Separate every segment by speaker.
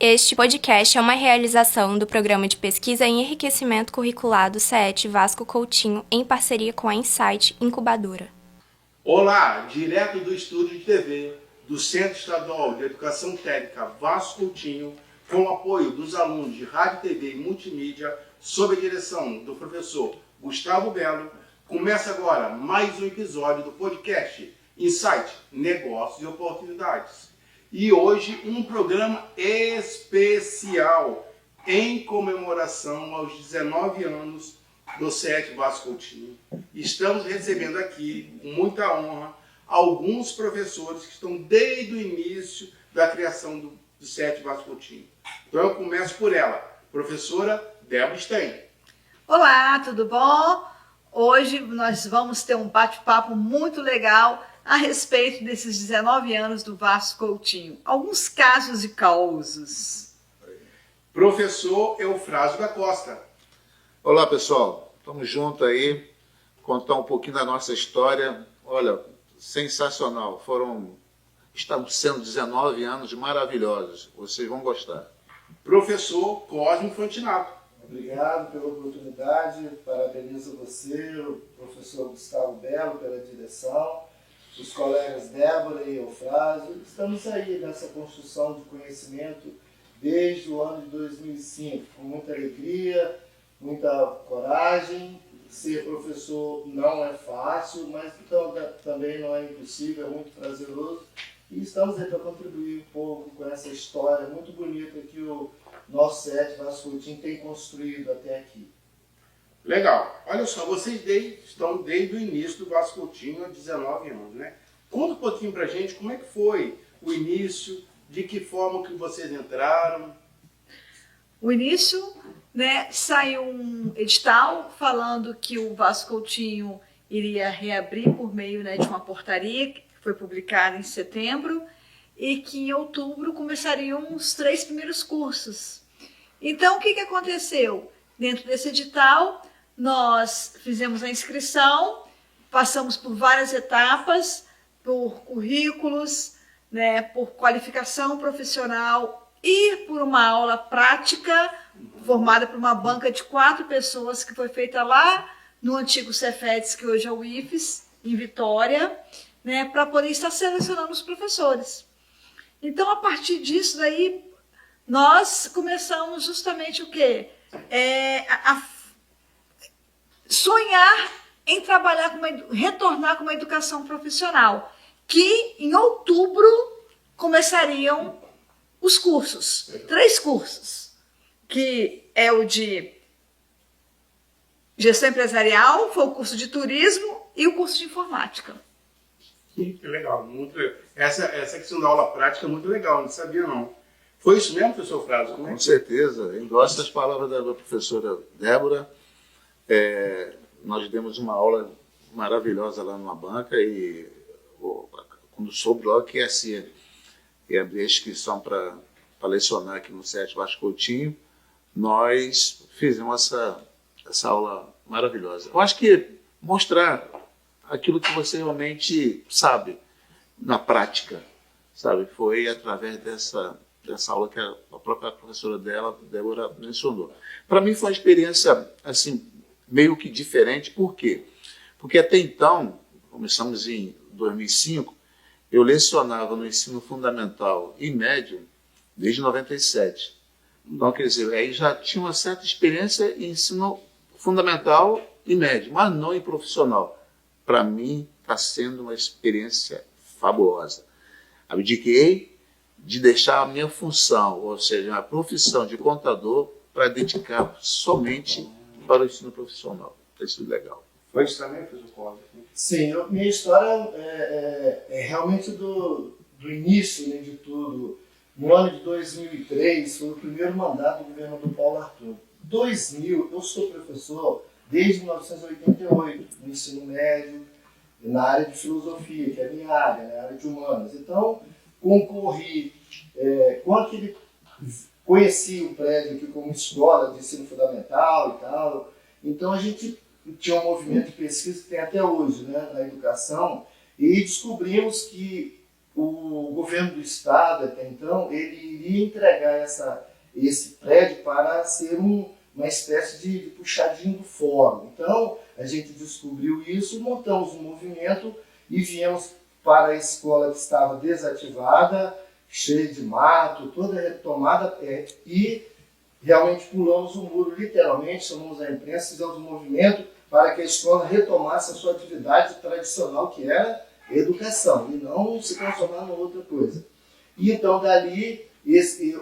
Speaker 1: Este podcast é uma realização do Programa de Pesquisa em Enriquecimento Curricular do CET Vasco Coutinho, em parceria com a Insight Incubadora.
Speaker 2: Olá, direto do estúdio de TV do Centro Estadual de Educação Técnica Vasco Coutinho, com o apoio dos alunos de Rádio, TV e Multimídia, sob a direção do professor Gustavo Belo, começa agora mais um episódio do podcast Insight, Negócios e Oportunidades. E hoje um programa especial em comemoração aos 19 anos do CET Vasco Coutinho. Estamos recebendo aqui, com muita honra, alguns professores que estão desde o início da criação do CET Vasco Coutinho. Então eu começo por ela, professora Débora Stein.
Speaker 3: Olá, tudo bom? Hoje nós vamos ter um bate-papo muito legal a respeito desses 19 anos do Vasco Coutinho. Alguns casos e causos.
Speaker 2: Professor Eufrásio da Costa.
Speaker 4: Olá, pessoal. Estamos juntos aí, contar um pouquinho da nossa história. Olha, sensacional. Estamos sendo 19 anos maravilhosos. Vocês vão gostar.
Speaker 2: Professor Cosme Fantinato.
Speaker 5: Obrigado pela oportunidade. Parabenizo você, o professor Gustavo Belo, pela direção. Os colegas Débora e Eufrásio. Estamos aí nessa construção de conhecimento desde o ano de 2005, com muita alegria, muita coragem. Ser professor não é fácil, mas então, também não é impossível, é muito prazeroso. E estamos aí para contribuir um pouco com essa história muito bonita que o nosso CET Vasco Coutinho tem construído até aqui.
Speaker 2: Legal. Olha só, vocês estão desde o início do Vasco Coutinho há 19 anos, né? Conta um pouquinho pra gente como é que foi o início, de que forma que vocês entraram.
Speaker 3: O início, né, saiu um edital falando que o Vasco Coutinho iria reabrir por meio, né, de uma portaria que foi publicada em setembro e que em outubro começariam os 3 primeiros cursos. Então, o que aconteceu? Dentro desse edital, nós fizemos a inscrição, passamos por várias etapas, por currículos, né, por qualificação profissional e por uma aula prática formada por uma banca de 4 pessoas que foi feita lá no antigo Cefetes, que hoje é o IFES, em Vitória, né, para poder estar selecionando os professores. Então, a partir disso daí, nós começamos justamente o quê? A sonhar em trabalhar retornar com uma educação profissional, que em outubro começariam os cursos, 3 cursos, que é o de gestão empresarial, foi o curso de turismo e o curso de informática.
Speaker 2: Que legal, essa questão da aula prática é muito legal, não sabia não. Foi isso mesmo, professor Frásio?
Speaker 4: Com certeza, endosso as palavras da professora Débora. Nós demos uma aula maravilhosa lá numa banca e quando soube logo que ia abrir a inscrição para lecionar aqui no CET Vasco Coutinho, nós fizemos essa aula maravilhosa. Eu acho que mostrar aquilo que você realmente sabe na prática, sabe? Foi através dessa aula que a própria professora Débora mencionou. Para mim foi uma experiência assim meio que diferente. Por quê? Porque até então, começamos em 2005, eu lecionava no ensino fundamental e médio desde 97. Então, quer dizer, aí já tinha uma certa experiência em ensino fundamental e médio, mas não em profissional. Para mim, está sendo uma experiência fabulosa. Abdiquei de deixar a minha função, ou seja, a profissão de contador, para dedicar somente para o ensino profissional. Isso é legal.
Speaker 2: Foi isso também, professor Cosme?
Speaker 5: Sim, minha história é realmente do início, né, de tudo. No ano de 2003, foi o primeiro mandato do governador Paulo Arthur. 2000, eu sou professor desde 1988, no ensino médio, na área de filosofia, que é a minha área, né, a área de humanas. Então, concorri, conheci o prédio aqui como escola de ensino fundamental e tal. Então, a gente tinha um movimento de pesquisa que tem até hoje, né, na educação, e descobrimos que o governo do estado, até então, ele iria entregar esse prédio para ser uma espécie de puxadinho do fórum. Então, a gente descobriu isso, montamos um movimento e viemos para a escola que estava desativada, cheia de mato, toda retomada, e realmente pulamos o muro, literalmente, chamamos a imprensa, fizemos um movimento para que a escola retomasse a sua atividade tradicional, que era educação, e não se transformar em outra coisa. E então, dali,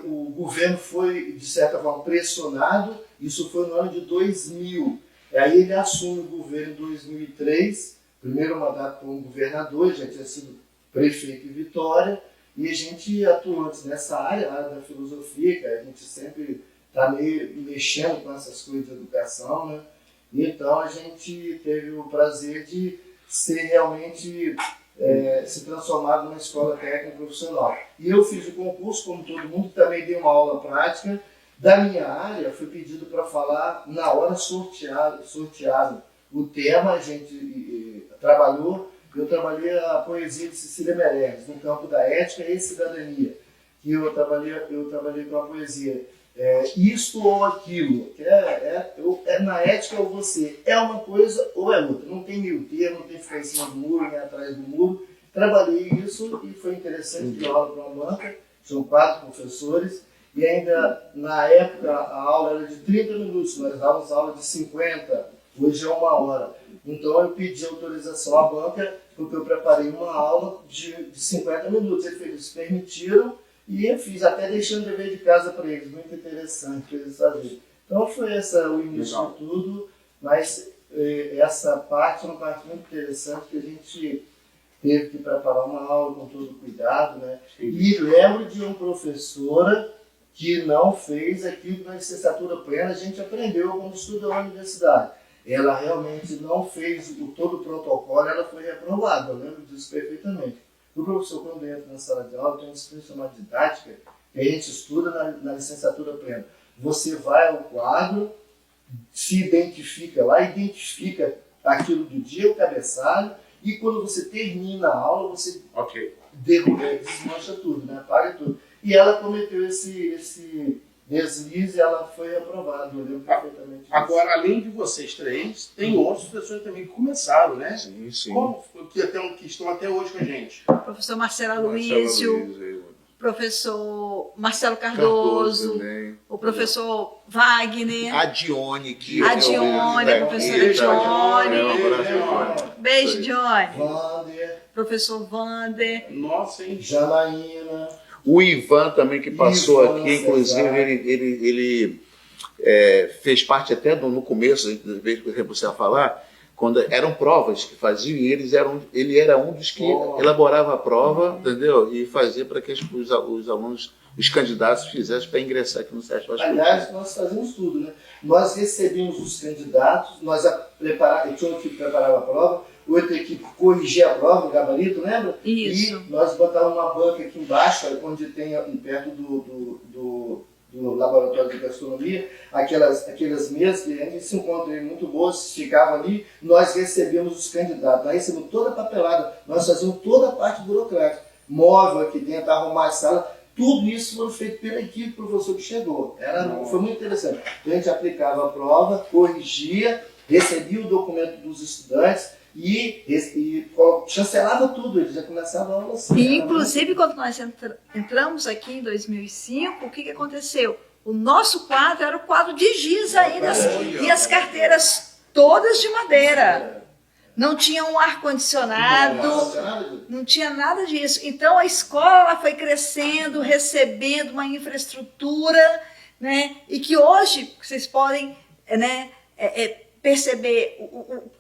Speaker 5: o governo foi, de certa forma, pressionado, isso foi no ano de 2000. E aí ele assume o governo em 2003, primeiro mandato como governador, já tinha sido prefeito em Vitória, e a gente atuou antes nessa área, a área da filosofia, que a gente sempre está mexendo com essas coisas de educação, né? E então a gente teve o prazer de ser realmente se transformado numa escola técnica profissional. E eu fiz o concurso, como todo mundo, também dei uma aula prática. Da minha área, fui pedido para falar na hora sorteado o tema, a gente eu trabalhei a poesia de Cecília Meirelles, no campo da ética e cidadania, que eu trabalhei com a poesia. Isto ou aquilo, que na ética ou você, é uma coisa ou é outra, não tem meio termo, não tem que ficar em cima do muro, nem atrás do muro. Trabalhei isso e foi interessante, de aula para uma banca, são 4 professores, e ainda na época a aula era de 30 minutos, nós dávamos aula de 50, hoje é 1 hora. Então eu pedi autorização à banca, porque eu preparei uma aula de 50 minutos, eles permitiram, e eu fiz, até deixando dever de casa para eles, muito interessante para eles fazerem. Então foi o início de tudo, mas essa parte é uma parte muito interessante que a gente teve que preparar uma aula com todo cuidado, né? E lembro de uma professora que não fez aquilo que na licenciatura plena a gente aprendeu quando estudou na universidade. Ela realmente não fez todo o protocolo, ela foi reprovada, eu lembro disso perfeitamente. O professor, quando entra na sala de aula, tem uma disciplina chamada didática, que a gente estuda na licenciatura plena. Você vai ao quadro, se identifica lá, identifica aquilo do dia, o cabeçalho, e quando você termina a aula, você desmancha tudo, né? Apaga tudo. E ela cometeu esse deslize e ela foi aprovada, eu lembro perfeitamente disso.
Speaker 2: Agora, além de vocês 3, tem outros professores também que começaram, né?
Speaker 4: Sim, sim.
Speaker 2: Como que estão até hoje com a gente?
Speaker 3: Professor Marcelo Aloísio, professor Marcelo Cardoso, o professor Wagner,
Speaker 4: a Dione,
Speaker 3: professora Dione. Beijo,
Speaker 5: Oi.
Speaker 3: Dione.
Speaker 5: Wander,
Speaker 3: Professor Wander.
Speaker 2: Nossa, hein?
Speaker 5: Janaína.
Speaker 4: O Ivan também, que passou
Speaker 5: Ivan,
Speaker 4: aqui, inclusive,
Speaker 5: Cesar.
Speaker 4: ele fez parte até no começo, da vez que você ia falar, quando eram provas que faziam, e ele era um dos que elaborava a prova, entendeu? E fazia para que os alunos, os candidatos fizessem para ingressar aqui no SESC Vasco Coutinho.
Speaker 5: Aliás, nós fazíamos tudo, né? Nós recebíamos os candidatos, nós tinha uma equipe que preparava a prova, outra equipe corrigia a prova, o gabarito, lembra?
Speaker 3: Isso.
Speaker 5: E nós botávamos uma banca aqui embaixo, onde tem perto do laboratório de gastronomia, aquelas mesas que a gente se encontra aí muito boas, ficavam ali, nós recebíamos os candidatos, nós recebíamos toda a papelada, nós fazíamos toda a parte burocrática, móvel aqui dentro, arrumar a sala, tudo isso foi feito pela equipe do professor que chegou. Foi muito interessante. A gente aplicava a prova, corrigia, recebia o documento dos estudantes e chancelava tudo, ele já começava a aula assim.
Speaker 3: E, inclusive, quando nós entramos aqui em 2005, o que aconteceu? O nosso quadro era o quadro de giz ainda, e as carteiras todas de madeira. Não tinha um ar-condicionado, não tinha nada disso. Então, a escola ela foi crescendo, recebendo uma infraestrutura, né? E que hoje vocês podem perceber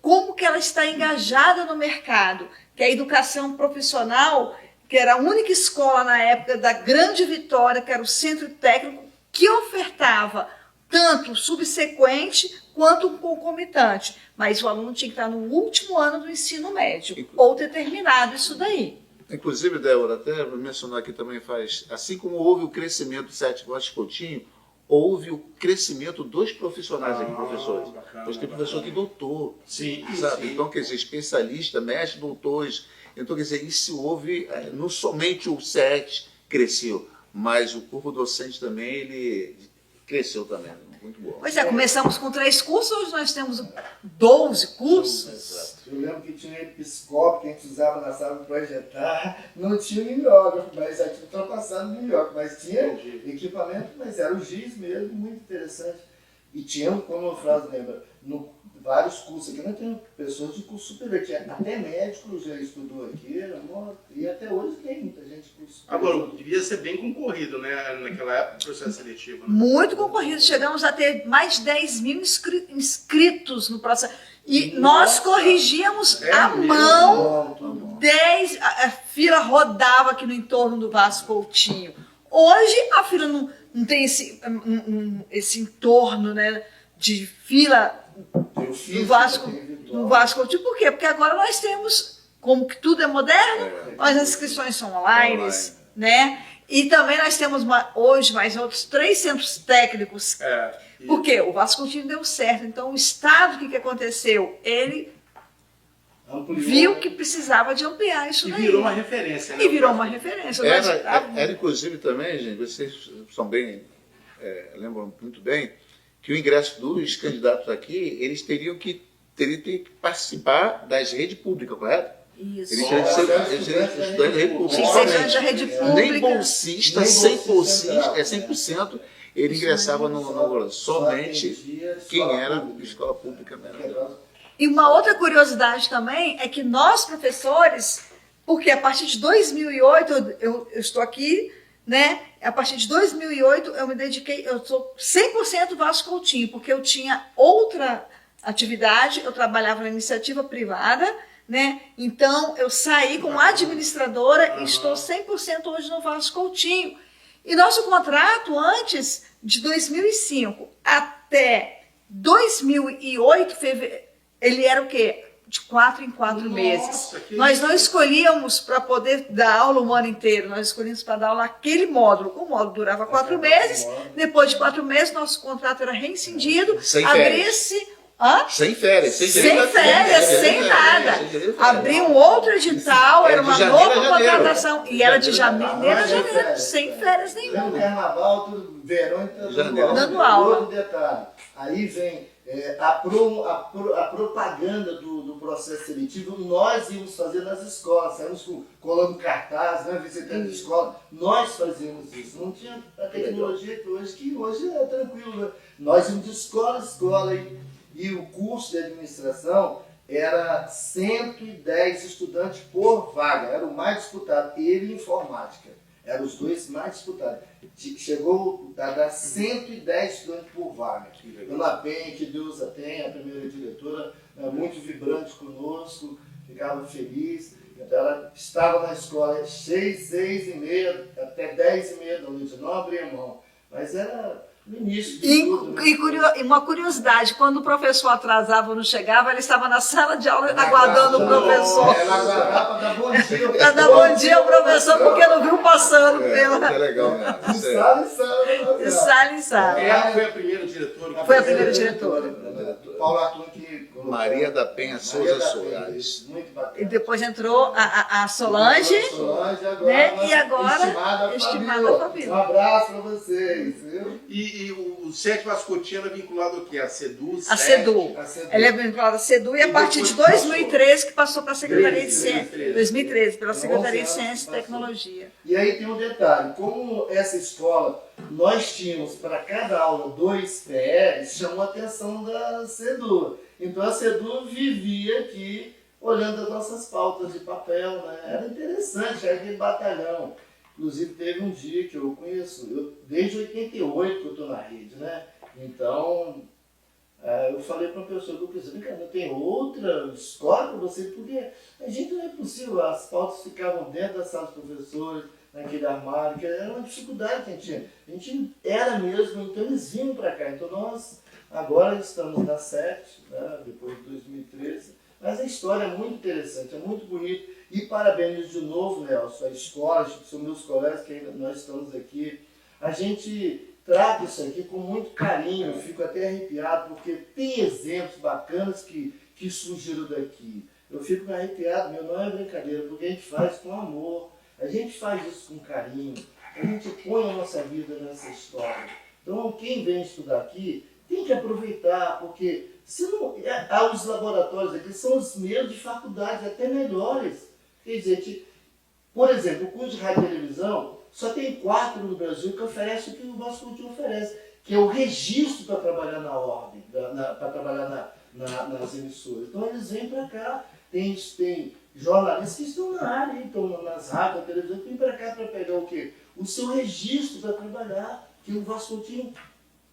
Speaker 3: como que ela está engajada no mercado, que a educação profissional, que era a única escola na época da Grande Vitória, que era o centro técnico, que ofertava tanto subsequente quanto um concomitante. Mas o aluno tinha que estar no último ano do ensino médio, ou ter terminado isso daí.
Speaker 4: Inclusive, Débora, até mencionar aqui também assim como houve o crescimento do SESC Vasco Coutinho, houve o crescimento dos profissionais aqui, professores.
Speaker 2: Bacana,
Speaker 4: Hoje tem professor que doutor,
Speaker 2: Sim,
Speaker 4: sabe?
Speaker 2: sim.
Speaker 4: Então, quer dizer, especialista, mestre, doutores, Então, quer dizer, isso houve, não somente o SET cresceu, mas o corpo docente também, ele cresceu também, muito bom.
Speaker 3: Pois é, começamos com 3 cursos, hoje nós temos 12 cursos.
Speaker 5: Eu lembro que tinha episcópio que a gente usava na sala de projetar, não tinha mimeógrafo, mas já tinha ultrapassado o mimeógrafo, mas tinha equipamento, mas era o giz mesmo, muito interessante. E tinha, como o Frausto lembra, vários cursos aqui, nós temos pessoas de curso superior, até médico já estudou aqui, e até hoje tem muita gente de curso superior.
Speaker 2: Agora, devia ser bem concorrido, né, naquela época, o processo seletivo. Né?
Speaker 3: Muito concorrido, chegamos a ter mais de 10 mil inscritos no processo. E nós corrigíamos à mão, 10, a fila rodava aqui no entorno do Vasco Coutinho. Hoje a fila não tem esse entorno, né, de fila no Vasco Coutinho. Por quê? Porque agora nós temos, como que tudo é moderno, as inscrições são online, né? E também nós temos hoje mais outros 3 centros técnicos. Por quê? O Vasco Coutinho deu certo. Então o Estado, o que aconteceu? Ele viu que precisava de ampliar isso daí.
Speaker 2: E virou uma referência. Né?
Speaker 3: E virou uma referência.
Speaker 4: Era inclusive também, gente, vocês são bem, lembram muito bem, que o ingresso dos candidatos aqui, eles teriam que participar das redes públicas, correto?
Speaker 3: Isso.
Speaker 4: Eles teriam que ser estudantes da rede pública.
Speaker 3: Tinha que ser estudante da rede pública.
Speaker 4: Nem bolsista, 100%, ele ingressava somente quem era de escola pública mesmo.
Speaker 3: E uma outra curiosidade também é que nós, professores, porque a partir de 2008, eu estou aqui, né? A partir de 2008 eu me dediquei, eu sou 100% Vasco Coutinho, porque eu tinha outra atividade, eu trabalhava na iniciativa privada, né? Então eu saí como administradora e estou 100% hoje no Vasco Coutinho. E nosso contrato antes de 2005 até 2008, ele era o quê? De 4 em 4 meses. Nós não escolhíamos para poder dar aula o ano inteiro, nós escolhíamos para dar aula aquele módulo. O módulo durava 4 meses, depois de 4 meses nosso contrato era rescindido, abria-se...
Speaker 4: Sem férias,
Speaker 3: sem nada. Abria um outro edital, era uma nova contratação, e era de janeiro a janeiro, sem férias nenhuma.
Speaker 5: Carnaval, tudo verão,
Speaker 3: dando aula.
Speaker 5: Outro detalhe, aí vem a propaganda do processo seletivo, nós íamos fazer nas escolas, saímos colando cartaz, né, visitando a escola, nós fazíamos isso, não tinha a tecnologia que hoje é tranquilo, né? Nós íamos de escola a escola e o curso de administração era 110 estudantes por vaga, era o mais disputado, ele e informática, eram os 2 mais disputados. Chegou a dar 110 estudantes por vaga. Dona Penha, que Deus a tenha, a primeira diretora, muito vibrante conosco, ficava feliz. Então ela estava na escola 6h30, até 10h30 da noite, não abria mão. Mas era no início de tudo.
Speaker 3: E uma curiosidade, quando o professor atrasava ou não chegava, ela estava na sala de aula aguardando o professor.
Speaker 5: Ela aguardava para dar bom dia.
Speaker 3: Para dar bom dia ao professor, porque não viu passando pela...
Speaker 4: É legal, né?
Speaker 5: De sala em sala.
Speaker 3: De sala em sala.
Speaker 2: Ela foi a primeira diretora.
Speaker 3: Foi a primeira diretora.
Speaker 5: Paulo Arthur que...
Speaker 4: Maria da Penha Souza Soares.
Speaker 5: Muito bacana.
Speaker 3: E depois entrou a Solange, né? E agora, estimada Fabíola.
Speaker 5: Um abraço para vocês, viu?
Speaker 2: E o SET Vasco Coutinho é vinculado ao quê? A CEDU?
Speaker 3: A CEDU. Ele é vinculado à CEDU e a partir de 2013 que passou para a Secretaria de Ciência. 2013, pela Secretaria de Ciência e Tecnologia.
Speaker 5: E aí tem um detalhe, como essa escola, nós tínhamos para cada aula 2 PRs, chamou a atenção da CEDU. Então a CEDU vivia aqui olhando as nossas pautas de papel, né? Era interessante, era aquele batalhão. Inclusive teve um dia que eu conheço, desde 88 que eu estou na rede, né? Então eu falei para uma pessoa que eu pensei, não tem outra escola para você, porque a gente não é possível, as pautas ficavam dentro da sala dos professores, naquele armário, que era uma dificuldade que a gente tinha. A gente era mesmo, então eles vinham para cá. Então nós agora estamos na 7, né, depois de 2013, mas a história é muito interessante, é muito bonito. E parabéns de novo, Nelson, a escola, são meus colegas que ainda nós estamos aqui. A gente trata isso aqui com muito carinho, eu fico até arrepiado, porque tem exemplos bacanas que surgiram daqui. Eu fico arrepiado, meu, não é brincadeira, porque a gente faz com amor, a gente faz isso com carinho, a gente põe a nossa vida nessa história. Então, quem vem estudar aqui tem que aproveitar, porque se não, os laboratórios aqui são os mesmos de faculdade, até melhores. Quer dizer, por exemplo, o curso de rádio e televisão, só tem 4 no Brasil que oferece o que o Vasco Coutinho oferece, que é o registro para trabalhar na ordem, para trabalhar nas emissoras. Então eles vêm para cá, tem jornalistas que estão na área, então nas rádios, na televisão, que vêm para cá para pegar o quê? O seu registro para trabalhar, que o Vasco Coutinho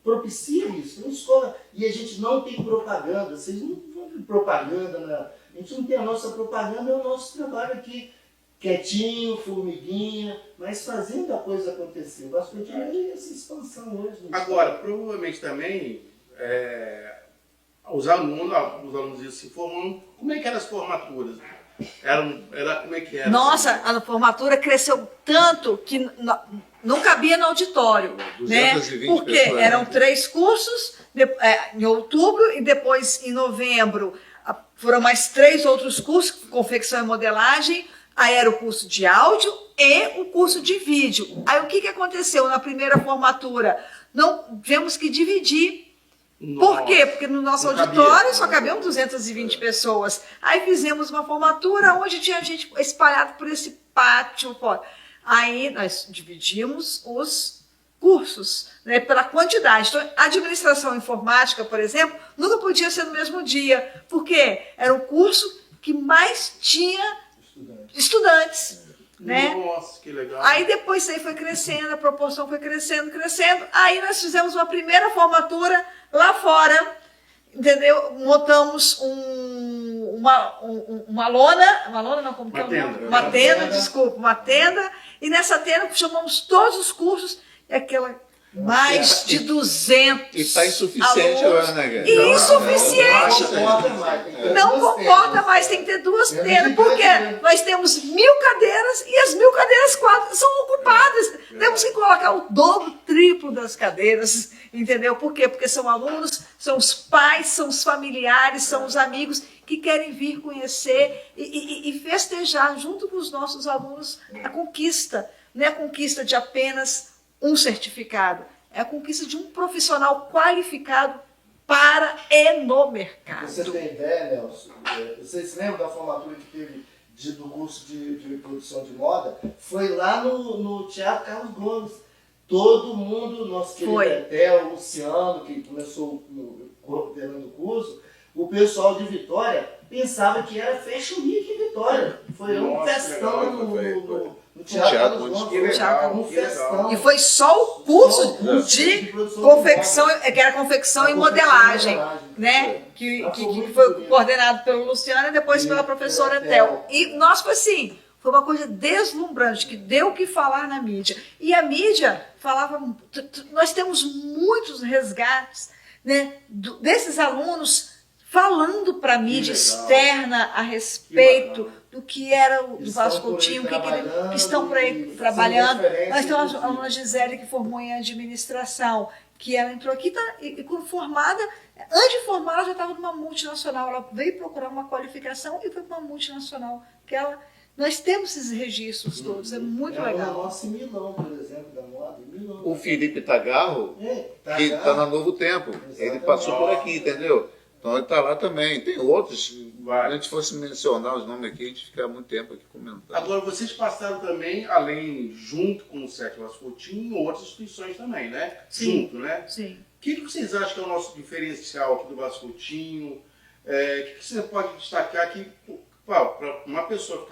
Speaker 5: propicia isso. Uma escola, e a gente não tem propaganda, vocês não vão ter propaganda, né? A gente não tem a nossa propaganda, é o nosso trabalho aqui, quietinho, formiguinha, mas fazendo a coisa acontecer. O Vasco Coutinho é essa expansão hoje.
Speaker 2: Agora, provavelmente também, os alunos iam se formando, como é que eram as formaturas? Como é que era?
Speaker 3: Nossa, a formatura cresceu tanto que não cabia no auditório, né?
Speaker 4: 220
Speaker 3: Porque
Speaker 4: pessoas,
Speaker 3: eram
Speaker 4: né?
Speaker 3: 3 cursos, em outubro, e depois em novembro foram mais 3 outros cursos, confecção e modelagem, aí era o curso de áudio e o curso de vídeo. Aí o que aconteceu na primeira formatura? Não tivemos que dividir. Por quê? Porque no nosso auditório só cabiam 220 pessoas. Aí fizemos uma formatura onde tinha gente espalhada por esse pátio fora. Aí nós dividimos os cursos, né, pela quantidade. Então, a administração informática, por exemplo, nunca podia ser no mesmo dia, porque era o curso que mais tinha estudantes. Né?
Speaker 2: Nossa, que legal.
Speaker 3: Aí depois isso aí foi crescendo, a proporção foi crescendo. Aí nós fizemos uma primeira formatura lá fora, entendeu? Montamos uma lona não, como que é o nome? Uma tenda, desculpa, uma tenda, e nessa tenda chamamos todos os cursos, e aquela mais de 200
Speaker 4: E está insuficiente
Speaker 3: alunos.
Speaker 4: agora, né, cara?
Speaker 3: E insuficiente. Não comporta mais, tem que ter 2 tendas, porque nós temos 1000 cadeiras e as 1000 cadeiras quase são ocupadas. Temos que colocar o dobro, triplo das cadeiras, entendeu? Por quê? Porque são alunos, são os pais, são os familiares, são os amigos que querem vir conhecer e festejar junto com os nossos alunos a conquista. Não é a conquista de apenas um certificado, é a conquista de um profissional qualificado para e no mercado.
Speaker 5: Você tem ideia, Nelson? Vocês lembram da formatura que teve do curso de produção de moda? Foi lá no Teatro Carlos Gomes. Todo mundo, nosso querido Betel, Luciano, que começou coordenando o curso, o pessoal de Vitória pensava que era Fashion Week em Vitória. Foi um festão no Teatro Carlos Gomes. Um festão.
Speaker 3: E foi só o curso de confecção, que era confecção e modelagem, né? Que foi coordenado pelo Luciano e depois pela professora Tel. E nós foi assim, foi uma coisa deslumbrante, que deu o que falar na mídia. E a mídia falava, nós temos muitos resgates, né, desses alunos falando para a mídia externa a respeito do que era o Vasco Coutinho, que estão por aí trabalhando. Nós temos a aluna Gisele, que formou em administração, que ela entrou aqui e quando formada, antes de formar, ela já estava numa multinacional. Ela veio procurar uma qualificação e foi para uma multinacional. Nós temos esses registros todos, é muito legal.
Speaker 5: Nossa, em Milão, por exemplo, da moda.
Speaker 4: O Felipe Tagarro, que está na Novo Tempo, ele passou por aqui, entendeu? Então ele está lá também. Tem outros, se a gente fosse mencionar os nomes aqui, a gente fica muito tempo aqui comentando.
Speaker 2: Agora, vocês passaram também, junto com o SET Vasco Coutinho, em outras instituições também, né?
Speaker 3: Sim.
Speaker 2: Junto, né?
Speaker 3: Sim.
Speaker 2: O que vocês acham que é o nosso diferencial aqui do Vasco Coutinho? O que você pode destacar que, para uma pessoa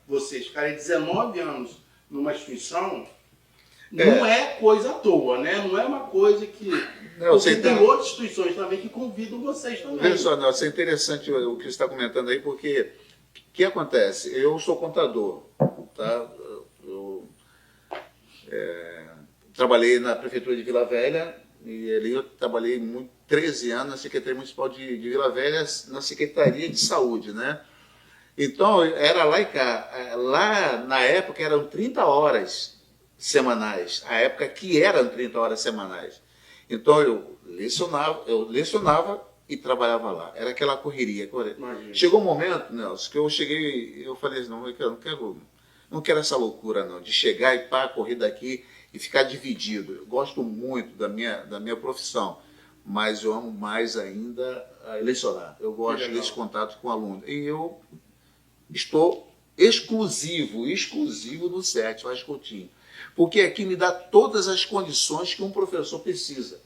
Speaker 2: vocês ficarem 19 anos numa instituição, não é coisa à toa, né? Não é uma coisa que... Porque tem outras instituições também que convidam vocês também.
Speaker 4: Veja só, Nelson, é interessante o que você está comentando aí, porque o que acontece? Eu sou contador, tá? Eu trabalhei na Prefeitura de Vila Velha, e ali eu trabalhei 13 anos na Secretaria Municipal de Vila Velha, na Secretaria de Saúde, né? Então, era lá e cá. Lá, na época, eram 30 horas semanais. A época que eram 30 horas semanais. Então, eu lecionava e trabalhava lá. Era aquela correria.
Speaker 2: Imagina.
Speaker 4: Chegou um momento, Nelson, que eu cheguei, eu falei assim, não, não quero essa loucura não, de chegar e pá, correr daqui e ficar dividido. Eu gosto muito da minha profissão, mas eu amo mais ainda a lecionar. Eu gosto desse contato com o aluno. E eu estou exclusivo no SET Vasco Coutinho, porque aqui me dá todas as condições que um professor precisa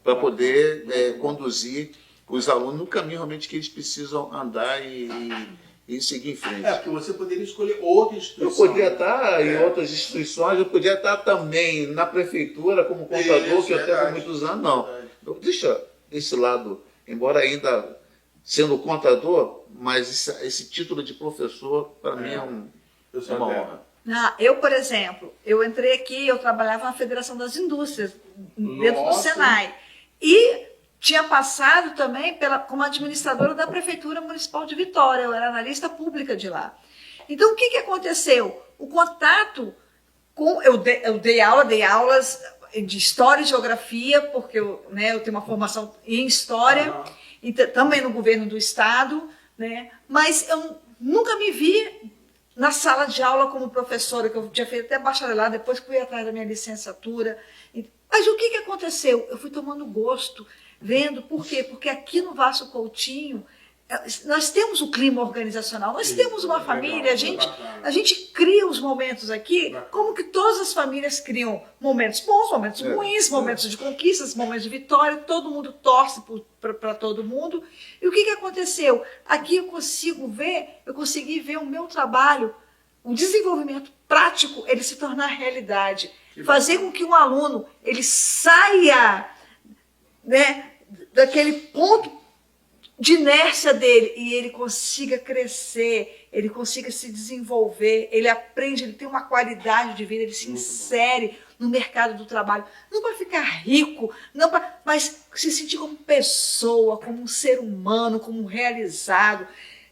Speaker 4: para poder conduzir os alunos no caminho realmente que eles precisam andar e seguir em frente.
Speaker 2: Porque você poderia escolher outra instituição.
Speaker 4: Eu poderia estar em outras instituições, eu poderia estar também na prefeitura como contador, que eu até por muitos anos, não. Deixa esse lado, embora ainda sendo contador, mas esse título de professor, para mim, é uma honra.
Speaker 3: Eu, por exemplo, eu entrei aqui, eu trabalhava na Federação das Indústrias, dentro do Senai. E tinha passado também como administradora da Prefeitura Municipal de Vitória, eu era analista pública de lá. Então, o que aconteceu? O contato com... Eu dei aulas de História e Geografia, porque eu tenho uma formação em História, e também no governo do Estado, né? Mas eu nunca me vi na sala de aula como professora, que eu tinha feito até bacharelado, depois que fui atrás da minha licenciatura. Mas o que aconteceu? Eu fui tomando gosto, vendo, por quê? Porque aqui no Vasco Coutinho, nós temos o clima organizacional, nós temos uma família, a gente cria os momentos aqui, como que todas as famílias criam momentos bons, momentos ruins, momentos de conquistas, momentos de vitória, todo mundo torce para todo mundo. E o que aconteceu? Aqui eu consegui ver o meu trabalho, o desenvolvimento prático, ele se tornar realidade. Fazer com que um aluno ele saia, né, daquele ponto de inércia dele e ele consiga crescer, ele consiga se desenvolver, ele aprende, ele tem uma qualidade de vida, ele se insere no mercado do trabalho, não para ficar rico, mas se sentir como pessoa, como um ser humano, como um realizado.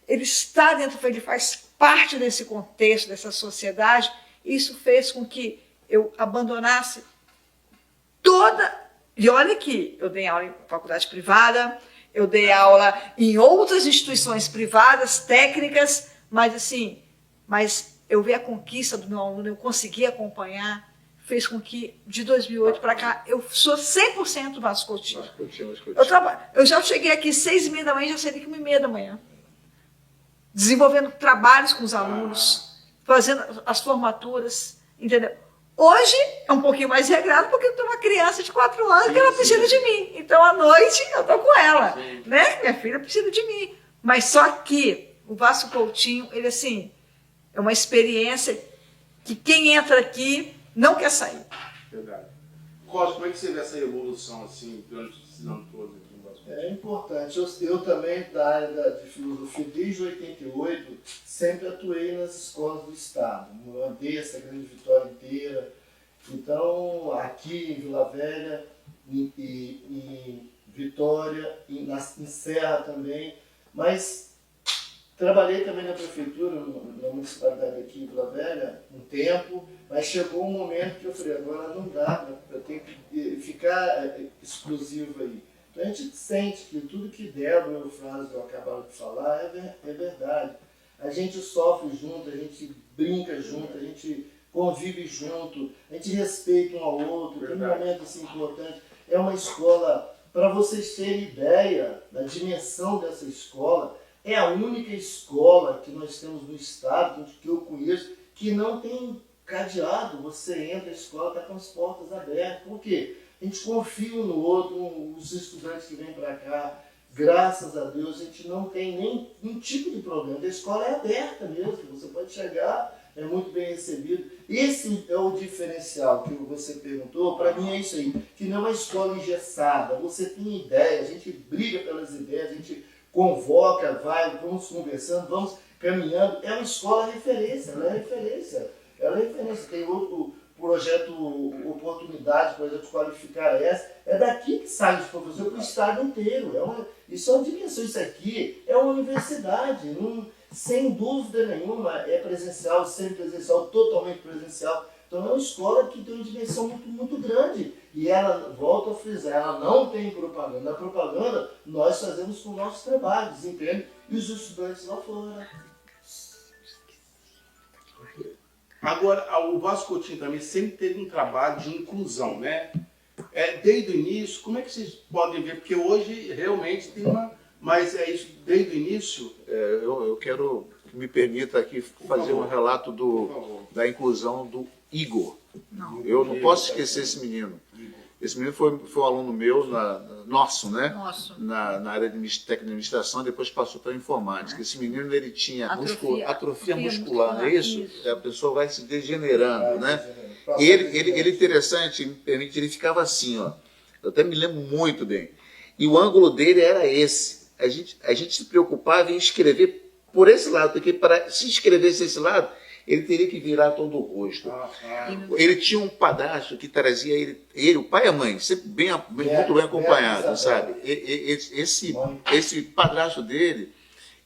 Speaker 3: Ele está dentro, ele faz parte desse contexto, dessa sociedade. Isso fez com que eu abandonasse e olha aqui, eu dei aula em faculdade privada, eu dei aula em outras instituições privadas, técnicas, mas eu vi a conquista do meu aluno, eu consegui acompanhar, fez com que, de 2008 para cá, eu sou 100% Vasco Coutinho. Eu já cheguei aqui 6h30 da manhã, já saí daqui 1h30 da manhã, desenvolvendo trabalhos com os alunos, fazendo as formaturas, entendeu? Hoje é um pouquinho mais regrado, porque eu tenho uma criança de 4 anos que ela precisa de mim. Então, à noite, eu estou com ela. Né? Minha filha precisa de mim. Mas só que o Vasco Coutinho, ele assim, é uma experiência que quem entra aqui não quer sair.
Speaker 2: Verdade. Costa, como é que você vê essa evolução assim, durante esse ano todo?
Speaker 5: É importante. Eu também, da área de filosofia, desde 88, sempre atuei nas escolas do Estado. Eu andei essa grande Vitória inteira. Então, aqui em Vila Velha, em Vitória, em Serra também. Mas trabalhei também na prefeitura, na municipalidade aqui em Vila Velha, um tempo. Mas chegou um momento que eu falei, agora não dá, eu tenho que ficar exclusivo aí. Então a gente sente que tudo que Débora e o Frásio acabaram de falar é verdade. A gente sofre junto, a gente brinca junto, a gente convive junto, a gente respeita um ao outro, tem um momento assim importante. É uma escola, para vocês terem ideia da dimensão dessa escola, é a única escola que nós temos no estado, que eu conheço, que não tem cadeado. Você entra, a escola está com as portas abertas. Por quê? A gente confia um no outro, os estudantes que vêm para cá, graças a Deus, a gente não tem nenhum tipo de problema. A escola é aberta mesmo, você pode chegar, é muito bem recebido. Esse é o diferencial que você perguntou, para mim é isso aí, que não é uma escola engessada, você tem ideia, a gente briga pelas ideias, a gente convoca, vamos conversando, vamos caminhando. É uma escola referência, ela é referência. Ela é referência, tem outro projeto Oportunidade, projeto Qualificar essa, é daqui que sai os professores para o estado inteiro. Isso é uma dimensão, isso aqui é uma universidade, sem dúvida nenhuma, é presencial, sempre presencial, totalmente presencial. Então é uma escola que tem uma dimensão muito, muito grande. E ela, volto a frisar, ela não tem propaganda. A propaganda nós fazemos com o nosso trabalho, desempenho, e os estudantes lá fora.
Speaker 2: Agora, o Vasco Coutinho também sempre teve um trabalho de inclusão, né? Desde o início, como é que vocês podem ver? Porque hoje realmente tem uma... Mas é isso, desde o início...
Speaker 4: Eu quero que me permita aqui fazer um relato da inclusão do Igor. Eu não posso esquecer esse menino. Esse menino foi um aluno meu, nosso, né?
Speaker 3: Nosso.
Speaker 4: Na área de técnica de administração, depois passou para a informática. Esse menino ele tinha atrofia muscular, é isso? A pessoa vai se degenerando, né? E ele interessante, me permite, ele ficava assim, ó. Eu até me lembro muito bem. E o ângulo dele era esse. A gente se preocupava em escrever por esse lado, porque para se escrevesse esse lado, ele teria que virar todo o rosto. Ele tinha um padrasto que trazia ele, o pai e a mãe, sempre muito bem acompanhado, sabe? Esse padrasto dele,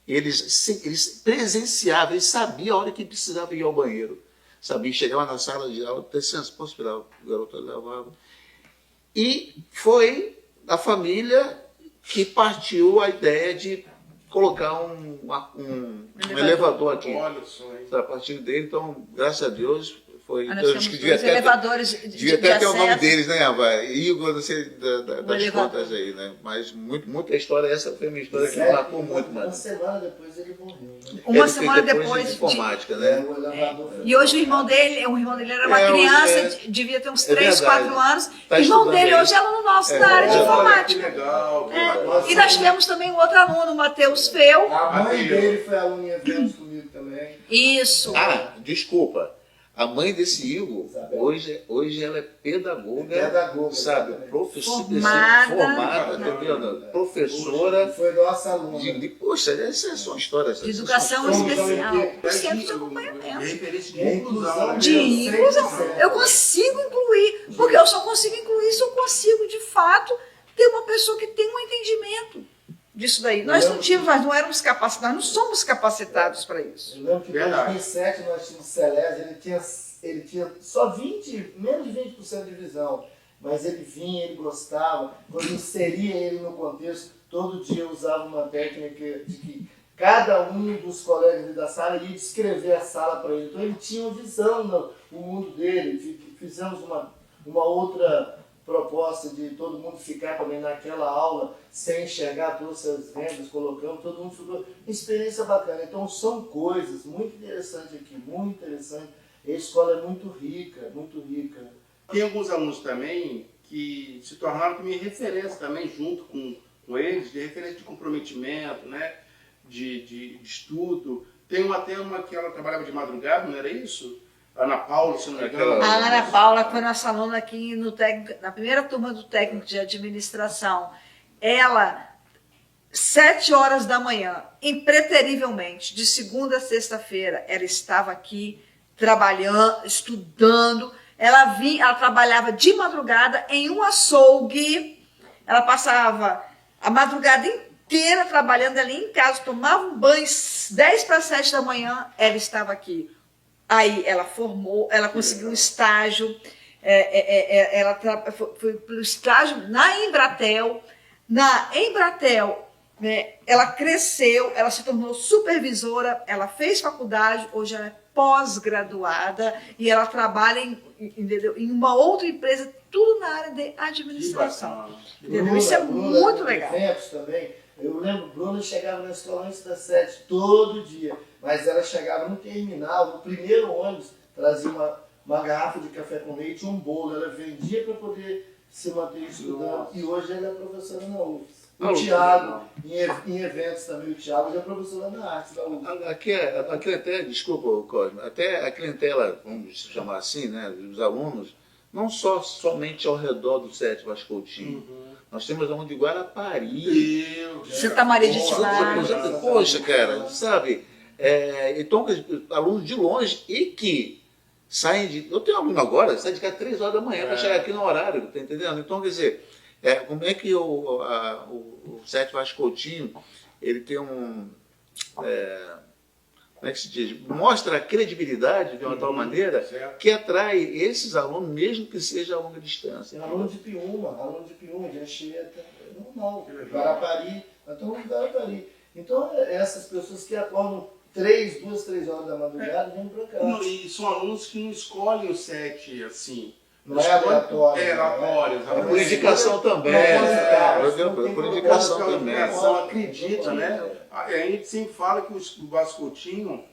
Speaker 4: eles presenciavam, eles sabiam a hora que precisava ir ao banheiro. Sabia, chegava na sala de aula, licença, posso esperar? O garoto levava. E foi a família que partiu a ideia de colocar um elevador aqui.
Speaker 2: Olha só, hein?
Speaker 4: A partir dele, então, graças a Deus, foi...
Speaker 3: Nós temos dois elevadores
Speaker 4: devia até ter o nome
Speaker 3: acesso.
Speaker 4: deles, né, Ava? Igor, não sei, das contas aí, né? Mas muita história, essa foi a minha história que me marcou muito,
Speaker 5: Uma
Speaker 4: mano.
Speaker 5: semana depois ele morreu. Né?
Speaker 3: Uma semana depois
Speaker 4: de informática, né?
Speaker 5: O elevador foi-
Speaker 3: E hoje o irmão dele era uma criança, devia ter uns 3, 4 anos.
Speaker 4: Tá
Speaker 3: O irmão
Speaker 4: estudando
Speaker 3: dele
Speaker 4: aí.
Speaker 3: hoje é aluno nosso da área de
Speaker 2: Olha, que
Speaker 3: informática.
Speaker 2: legal.
Speaker 3: E nós tivemos também um outro aluno, o Matheus Feu.
Speaker 5: A mãe dele foi aluna em eventos comigo também.
Speaker 3: Isso.
Speaker 4: Desculpa. A mãe desse Igor, hoje ela é pedagoga, sabe?
Speaker 5: Exatamente.
Speaker 3: Formada.
Speaker 4: Formada, entendeu? Professora.
Speaker 5: Foi nossa aluna.
Speaker 4: Poxa, essa é só história.
Speaker 3: De educação especial. O centro de acompanhamento.
Speaker 2: Referência de inclusão. né?
Speaker 3: De inclusão. Eu consigo incluir, porque eu só consigo incluir se eu consigo, de fato, ter uma pessoa que tem um entendimento disso daí. Nós não éramos capacitados, nós não somos capacitados para isso.
Speaker 5: Eu lembro que em 2007 nós tínhamos o Celeste, ele tinha só menos de 20% de visão, mas ele vinha, ele gostava, quando inseria ele no contexto, todo dia eu usava uma técnica de que cada um dos colegas da sala ia descrever a sala para ele, então ele tinha uma visão no mundo dele. Fizemos uma outra proposta de todo mundo ficar também naquela aula sem enxergar, trouxe as vendas, colocamos, todo mundo ficou. Experiência bacana. Então são coisas muito interessantes aqui, muito interessantes. A escola é muito rica, muito rica.
Speaker 2: Tem alguns alunos também que se tornaram também referência também, junto com eles, de referência de comprometimento, né? de estudo. Tem até uma que ela trabalhava de madrugada, não era isso? Ana Paula, se não me engano.
Speaker 3: A Ana Paula foi nossa aluna aqui na primeira turma do técnico de administração. Ela, 7 horas da manhã, impreterivelmente, de segunda a sexta-feira, ela estava aqui trabalhando, estudando. Ela trabalhava de madrugada em um açougue. Ela passava a madrugada inteira trabalhando ali em casa, tomava um banho, 10 para 7 da manhã, ela estava aqui. Aí ela formou, ela conseguiu um estágio, ela foi para o estágio na Embratel. Na Embratel, né, ela cresceu, ela se tornou supervisora, ela fez faculdade, hoje ela é pós-graduada e ela trabalha em uma outra empresa, tudo na área de administração. Entendeu? Isso é muito legal.
Speaker 5: Eventos também. Eu lembro, Bruna chegava na escola antes das 7 todo dia, mas ela chegava no terminal, no primeiro ônibus, trazia uma garrafa de café com leite e um bolo. Ela vendia para poder se manter estudando. E hoje ela é professora na UFS. O Thiago, em eventos também, o Thiago ele é professor na arte da UFS.
Speaker 4: Aqui até, desculpa, Cosme, até a clientela, vamos chamar assim, né, os alunos, não somente ao redor do SET Vasco Coutinho. Nós temos aluno de Guarapari.
Speaker 3: Santa Maria de Itimar.
Speaker 4: Poxa, cara, sabe? Então, alunos de longe e que saem de... Eu tenho um aluno agora, sai de casa 3 horas da manhã para chegar aqui no horário, tá entendendo? Então, quer dizer, como é que o SET Vasco Coutinho, ele tem como é que se diz, mostra a credibilidade de uma tal maneira
Speaker 2: certo.
Speaker 4: que atrai esses alunos, mesmo que seja a longa distância.
Speaker 5: Tem aluno de Piúma, de Anchieta, é normal,
Speaker 2: Que legal.
Speaker 5: Guarapari, nós estamos em Guarapari. Então, essas pessoas que acordam 2, 3 horas da madrugada, vêm para cá.
Speaker 2: E são alunos que não escolhem o SET assim.
Speaker 5: Não é aleatório.
Speaker 2: É aleatório.
Speaker 5: É
Speaker 4: Por indicação também. Por indicação também.
Speaker 2: Acredita, né? A gente sempre fala que o Vasco Coutinho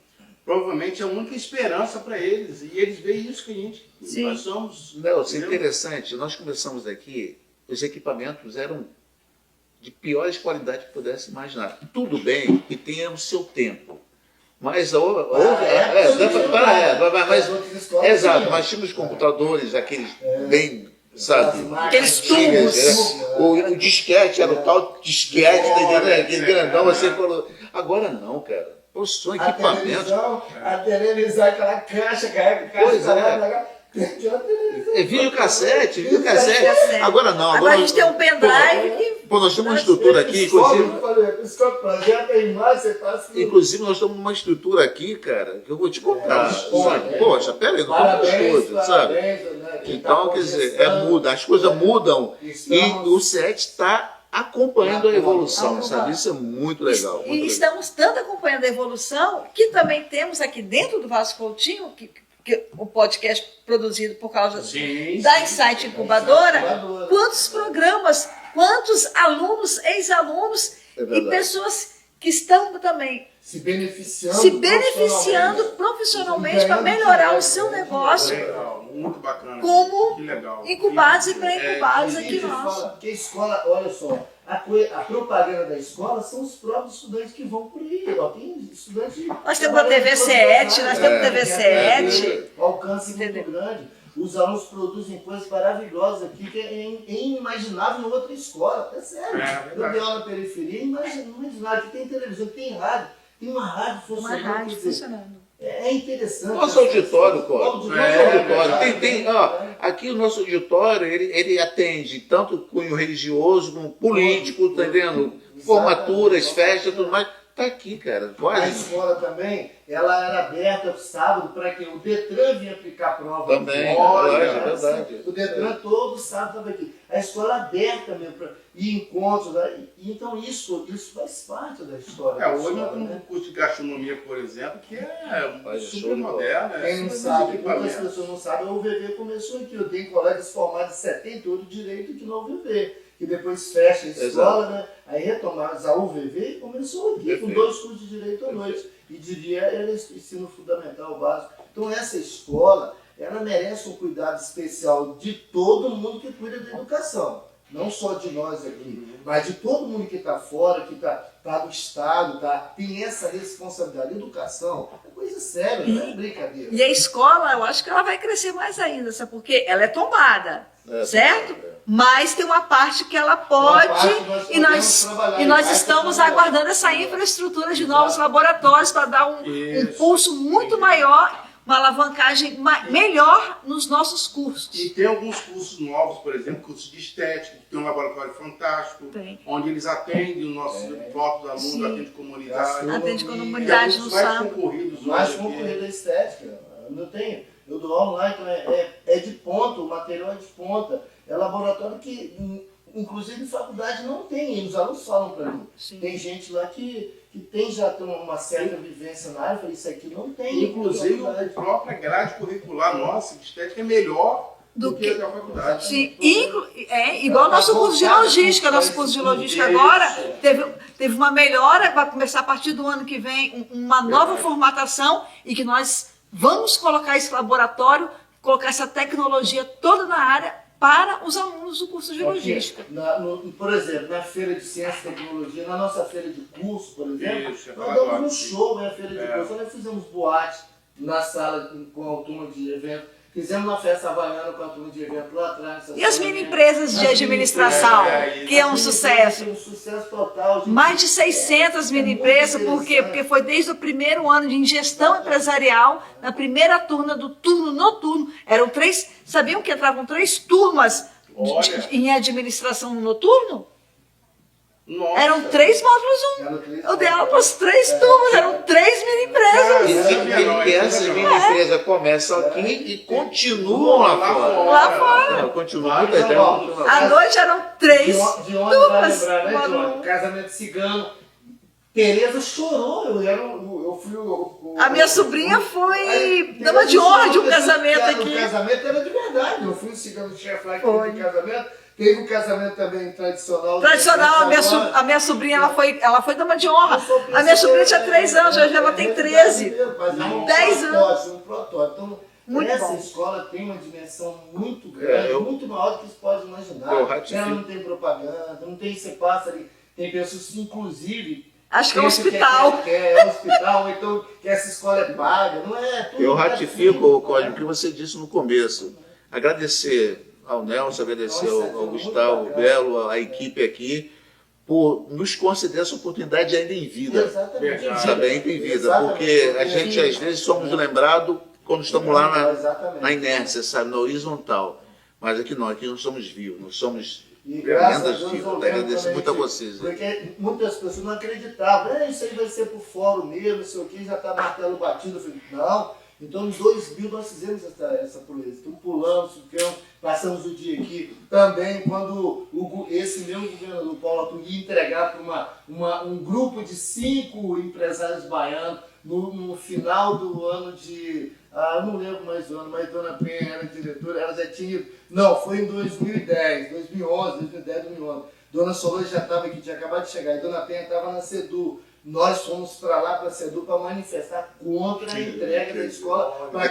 Speaker 2: provavelmente é a única esperança para eles. E eles veem isso que a gente.
Speaker 3: Sim.
Speaker 2: Nós somos.
Speaker 4: Nelson, interessante, nós começamos aqui, os equipamentos eram de piores qualidade que pudesse imaginar. Tudo bem que tenha o seu tempo. Mas exato, nós tínhamos computadores, aqueles bem, sabe?
Speaker 3: Aqueles tubos.
Speaker 4: O disquete era o tal disquete, aquele grandão, você falou. Agora não, cara. Pô, são equipamentos.
Speaker 5: A televisão, aquela caixa,
Speaker 4: Pois é. Videocassete. Agora não.
Speaker 3: Agora a gente tem um pendrive que...
Speaker 4: Pô, nós temos uma estrutura aqui, inclusive.
Speaker 5: Inclusive,
Speaker 4: Inclusive, nós estamos numa estrutura aqui, cara, que eu vou te contar. Sabe? Poxa, pera aí, não
Speaker 5: parabéns,
Speaker 4: estúdio, sabe?
Speaker 5: né,
Speaker 4: Então, quer dizer, muda, as coisas mudam e o SET está acompanhando a evolução, sabe? Isso é muito legal.
Speaker 3: E estamos tanto acompanhando a evolução que também temos aqui dentro do Vasco Coutinho, que o podcast produzido por causa da Insight Incubadora, quantos programas, quantos alunos, ex-alunos e pessoas que estão também
Speaker 5: se beneficiando
Speaker 3: profissionalmente para melhorar o seu negócio,
Speaker 2: Legal, muito bacana.
Speaker 3: como
Speaker 2: Que legal.
Speaker 3: incubados e pré-incubados aqui nós.
Speaker 5: Porque a escola, olha só, a propaganda da escola são os próprios estudantes que vão por aí. Ó, tem estudantes.
Speaker 3: Nós temos a TV 7, nós temos a TV 7.
Speaker 5: O alcance
Speaker 3: Entendeu?
Speaker 5: muito grande. Os alunos produzem coisas maravilhosas aqui que é inimaginável em outra escola. É sério. Eu dei aula na periferia, inimaginável. Que tem televisão, que tem rádio. Tem uma rádio
Speaker 3: Uma
Speaker 5: funcionando.
Speaker 3: rádio
Speaker 5: quer dizer,
Speaker 3: funcionando.
Speaker 5: É interessante.
Speaker 4: Nosso auditório, Cláudio. Nosso auditório.
Speaker 5: Verdade.
Speaker 4: Aqui o nosso auditório, ele atende tanto cunho religioso como político, tá entendendo? Formaturas, festas, tudo mais. Tá aqui, cara.
Speaker 5: A
Speaker 4: Quase.
Speaker 5: escola também, ela era aberta sábado para que o Detran vinha aplicar prova.
Speaker 4: Também,
Speaker 5: Olha,
Speaker 4: é verdade.
Speaker 5: O Detran todo sábado estava aqui. A escola aberta mesmo, e encontros. Então isso faz parte da história. da
Speaker 2: Hoje nós
Speaker 5: escola,
Speaker 2: temos
Speaker 5: né?
Speaker 2: um curso de gastronomia, por exemplo, que é
Speaker 4: Olha, show
Speaker 2: super
Speaker 4: de bola.
Speaker 2: moderno.
Speaker 5: Quem não
Speaker 2: super
Speaker 5: sabe, muitas
Speaker 2: equipamento.
Speaker 5: pessoas não sabem, a UVV começou aqui. Eu tenho colegas formados em 78 direito aqui na UVV, que depois fecha a escola, né? Aí retomaram a UVV e começou aqui, com 2 cursos de direito à noite. E diria, era ensino fundamental básico. Então essa escola, ela merece um cuidado especial de todo mundo que cuida da educação. Não só de nós aqui, mas de todo mundo que está fora, que está do Estado, tem essa responsabilidade. Educação é coisa séria, não é brincadeira.
Speaker 3: E a escola, eu acho que ela vai crescer mais ainda, sabe por quê? Ela é tombada, certo? Mas tem uma parte que ela pode, e nós estamos aguardando essa infraestrutura de novos laboratórios para dar um impulso muito maior, uma alavancagem melhor nos nossos cursos.
Speaker 2: E tem alguns cursos novos, por exemplo, curso de estética, que tem um laboratório fantástico,
Speaker 3: Tem.
Speaker 2: onde eles atendem os nossos próprios alunos,
Speaker 3: Sim.
Speaker 2: atendem comunidade.
Speaker 3: Atende
Speaker 2: É
Speaker 3: comunidade
Speaker 2: um
Speaker 3: no
Speaker 2: dos mais
Speaker 3: sábado.
Speaker 2: concorridos
Speaker 5: Mais
Speaker 2: hoje
Speaker 5: concorrida
Speaker 2: aqui.
Speaker 5: a estética. Eu dou aula lá, então é de ponta, o material é de ponta. É laboratório que, inclusive, faculdade não tem. Os alunos falam para mim.
Speaker 3: Sim.
Speaker 5: Tem gente lá que já tem uma certa vivência na área. Eu falei, isso aqui não tem.
Speaker 2: Inclusive, a própria grade curricular nossa de estética é melhor do que a da faculdade.
Speaker 3: Sim, igual o nosso curso de logística. Nosso curso de logística agora teve uma melhora, vai começar a partir do ano que vem uma nova formatação e que nós vamos colocar esse laboratório, colocar essa tecnologia toda na área para os alunos do curso de logística.
Speaker 5: Por exemplo, na feira de ciência e tecnologia, na nossa feira de curso, por exemplo,
Speaker 2: Isso,
Speaker 5: nós damos um show na feira de curso. Nós fizemos boate na sala com a turma de evento. Fizemos uma festa havaiana com a turma de evento lá atrás.
Speaker 3: E as mini empresas de administração, que é um sucesso.
Speaker 5: Um sucesso total.
Speaker 3: Mais de 600 mini empresas, por quê? Porque foi desde o primeiro ano de gestão empresarial, na primeira turma do turno noturno. Eram 3, sabiam que entravam 3 turmas em administração no noturno?
Speaker 2: Nossa.
Speaker 3: Eram 3 módulos,
Speaker 5: Eram 3
Speaker 3: eu dei aula para as 3 turmas, eram 3 mini empresas.
Speaker 4: E essas mini empresas começam aqui e continuam lá fora.
Speaker 3: Lá fora.
Speaker 4: Não, continuam.
Speaker 5: Mas, ó,
Speaker 3: À noite eram 3
Speaker 5: De onde vai
Speaker 3: turmas.
Speaker 5: lembrar, né,
Speaker 3: módulo
Speaker 5: João?
Speaker 3: um.
Speaker 5: Casamento cigano. Tereza chorou. Eu fui
Speaker 3: A minha sobrinha foi
Speaker 5: Aí,
Speaker 3: dama de honra de um
Speaker 5: Tereza
Speaker 3: casamento
Speaker 5: chorou,
Speaker 3: aqui.
Speaker 5: O casamento era de verdade. Eu fui o cigano-chefe lá que
Speaker 3: Foi.
Speaker 5: teve o casamento. Teve um casamento também tradicional.
Speaker 3: Tradicional, a minha sobrinha ela foi dama de honra. A minha sobrinha tinha 3 anos, hoje ela tem 13. 10 anos.
Speaker 5: Um protótipo. Então,
Speaker 3: Muito
Speaker 5: essa
Speaker 3: bom.
Speaker 5: escola tem uma dimensão muito grande, muito maior do que você pode imaginar.
Speaker 4: Eu ratifico.
Speaker 5: Ela não tem propaganda, não tem, você passa ali, tem pessoas que, inclusive,
Speaker 3: Acho que é um
Speaker 5: pensa
Speaker 3: hospital.
Speaker 5: é um hospital, ou então que essa escola é paga, não é? Tudo
Speaker 4: Eu
Speaker 5: gratuito.
Speaker 4: ratifico, Código, o que você disse no começo. Agradecer ao Nelson, agradecer ao Gustavo Belo, à equipe aqui, por nos conceder essa oportunidade ainda em vida.
Speaker 5: Exatamente.
Speaker 4: Sabe, ainda em vida.
Speaker 5: Exatamente.
Speaker 4: Porque a gente, às vezes, somos lembrados quando estamos lá
Speaker 5: Exatamente.
Speaker 4: na inércia, sabe, na horizontal. Mas aqui não, aqui nós somos vivos, nós somos
Speaker 5: E graças a
Speaker 4: tremendas
Speaker 5: Deus,
Speaker 4: vivas.
Speaker 5: eu
Speaker 4: Agradeço
Speaker 5: lembro
Speaker 4: muito a
Speaker 5: também
Speaker 4: vocês.
Speaker 5: Porque muitas pessoas não acreditavam. Isso aí vai ser por fórum mesmo, não sei o que, já está martelo batido. Eu falei, não. Então, em 2000, nós fizemos essa proeza. Então, pulamos, ficamos, passamos o dia aqui. Também, quando esse mesmo governador Paulo Atum ia entregar para um grupo de 5 empresários baianos, no final do ano de... eu não lembro mais o ano, mas Dona Penha era diretora, ela já tinha... Não, foi em 2010, 2011, 2011. Dona Solange já estava aqui, tinha acabado de chegar, e Dona Penha estava na CEDU. Nós fomos para lá, para a CEDU, para manifestar contra a entrega da escola para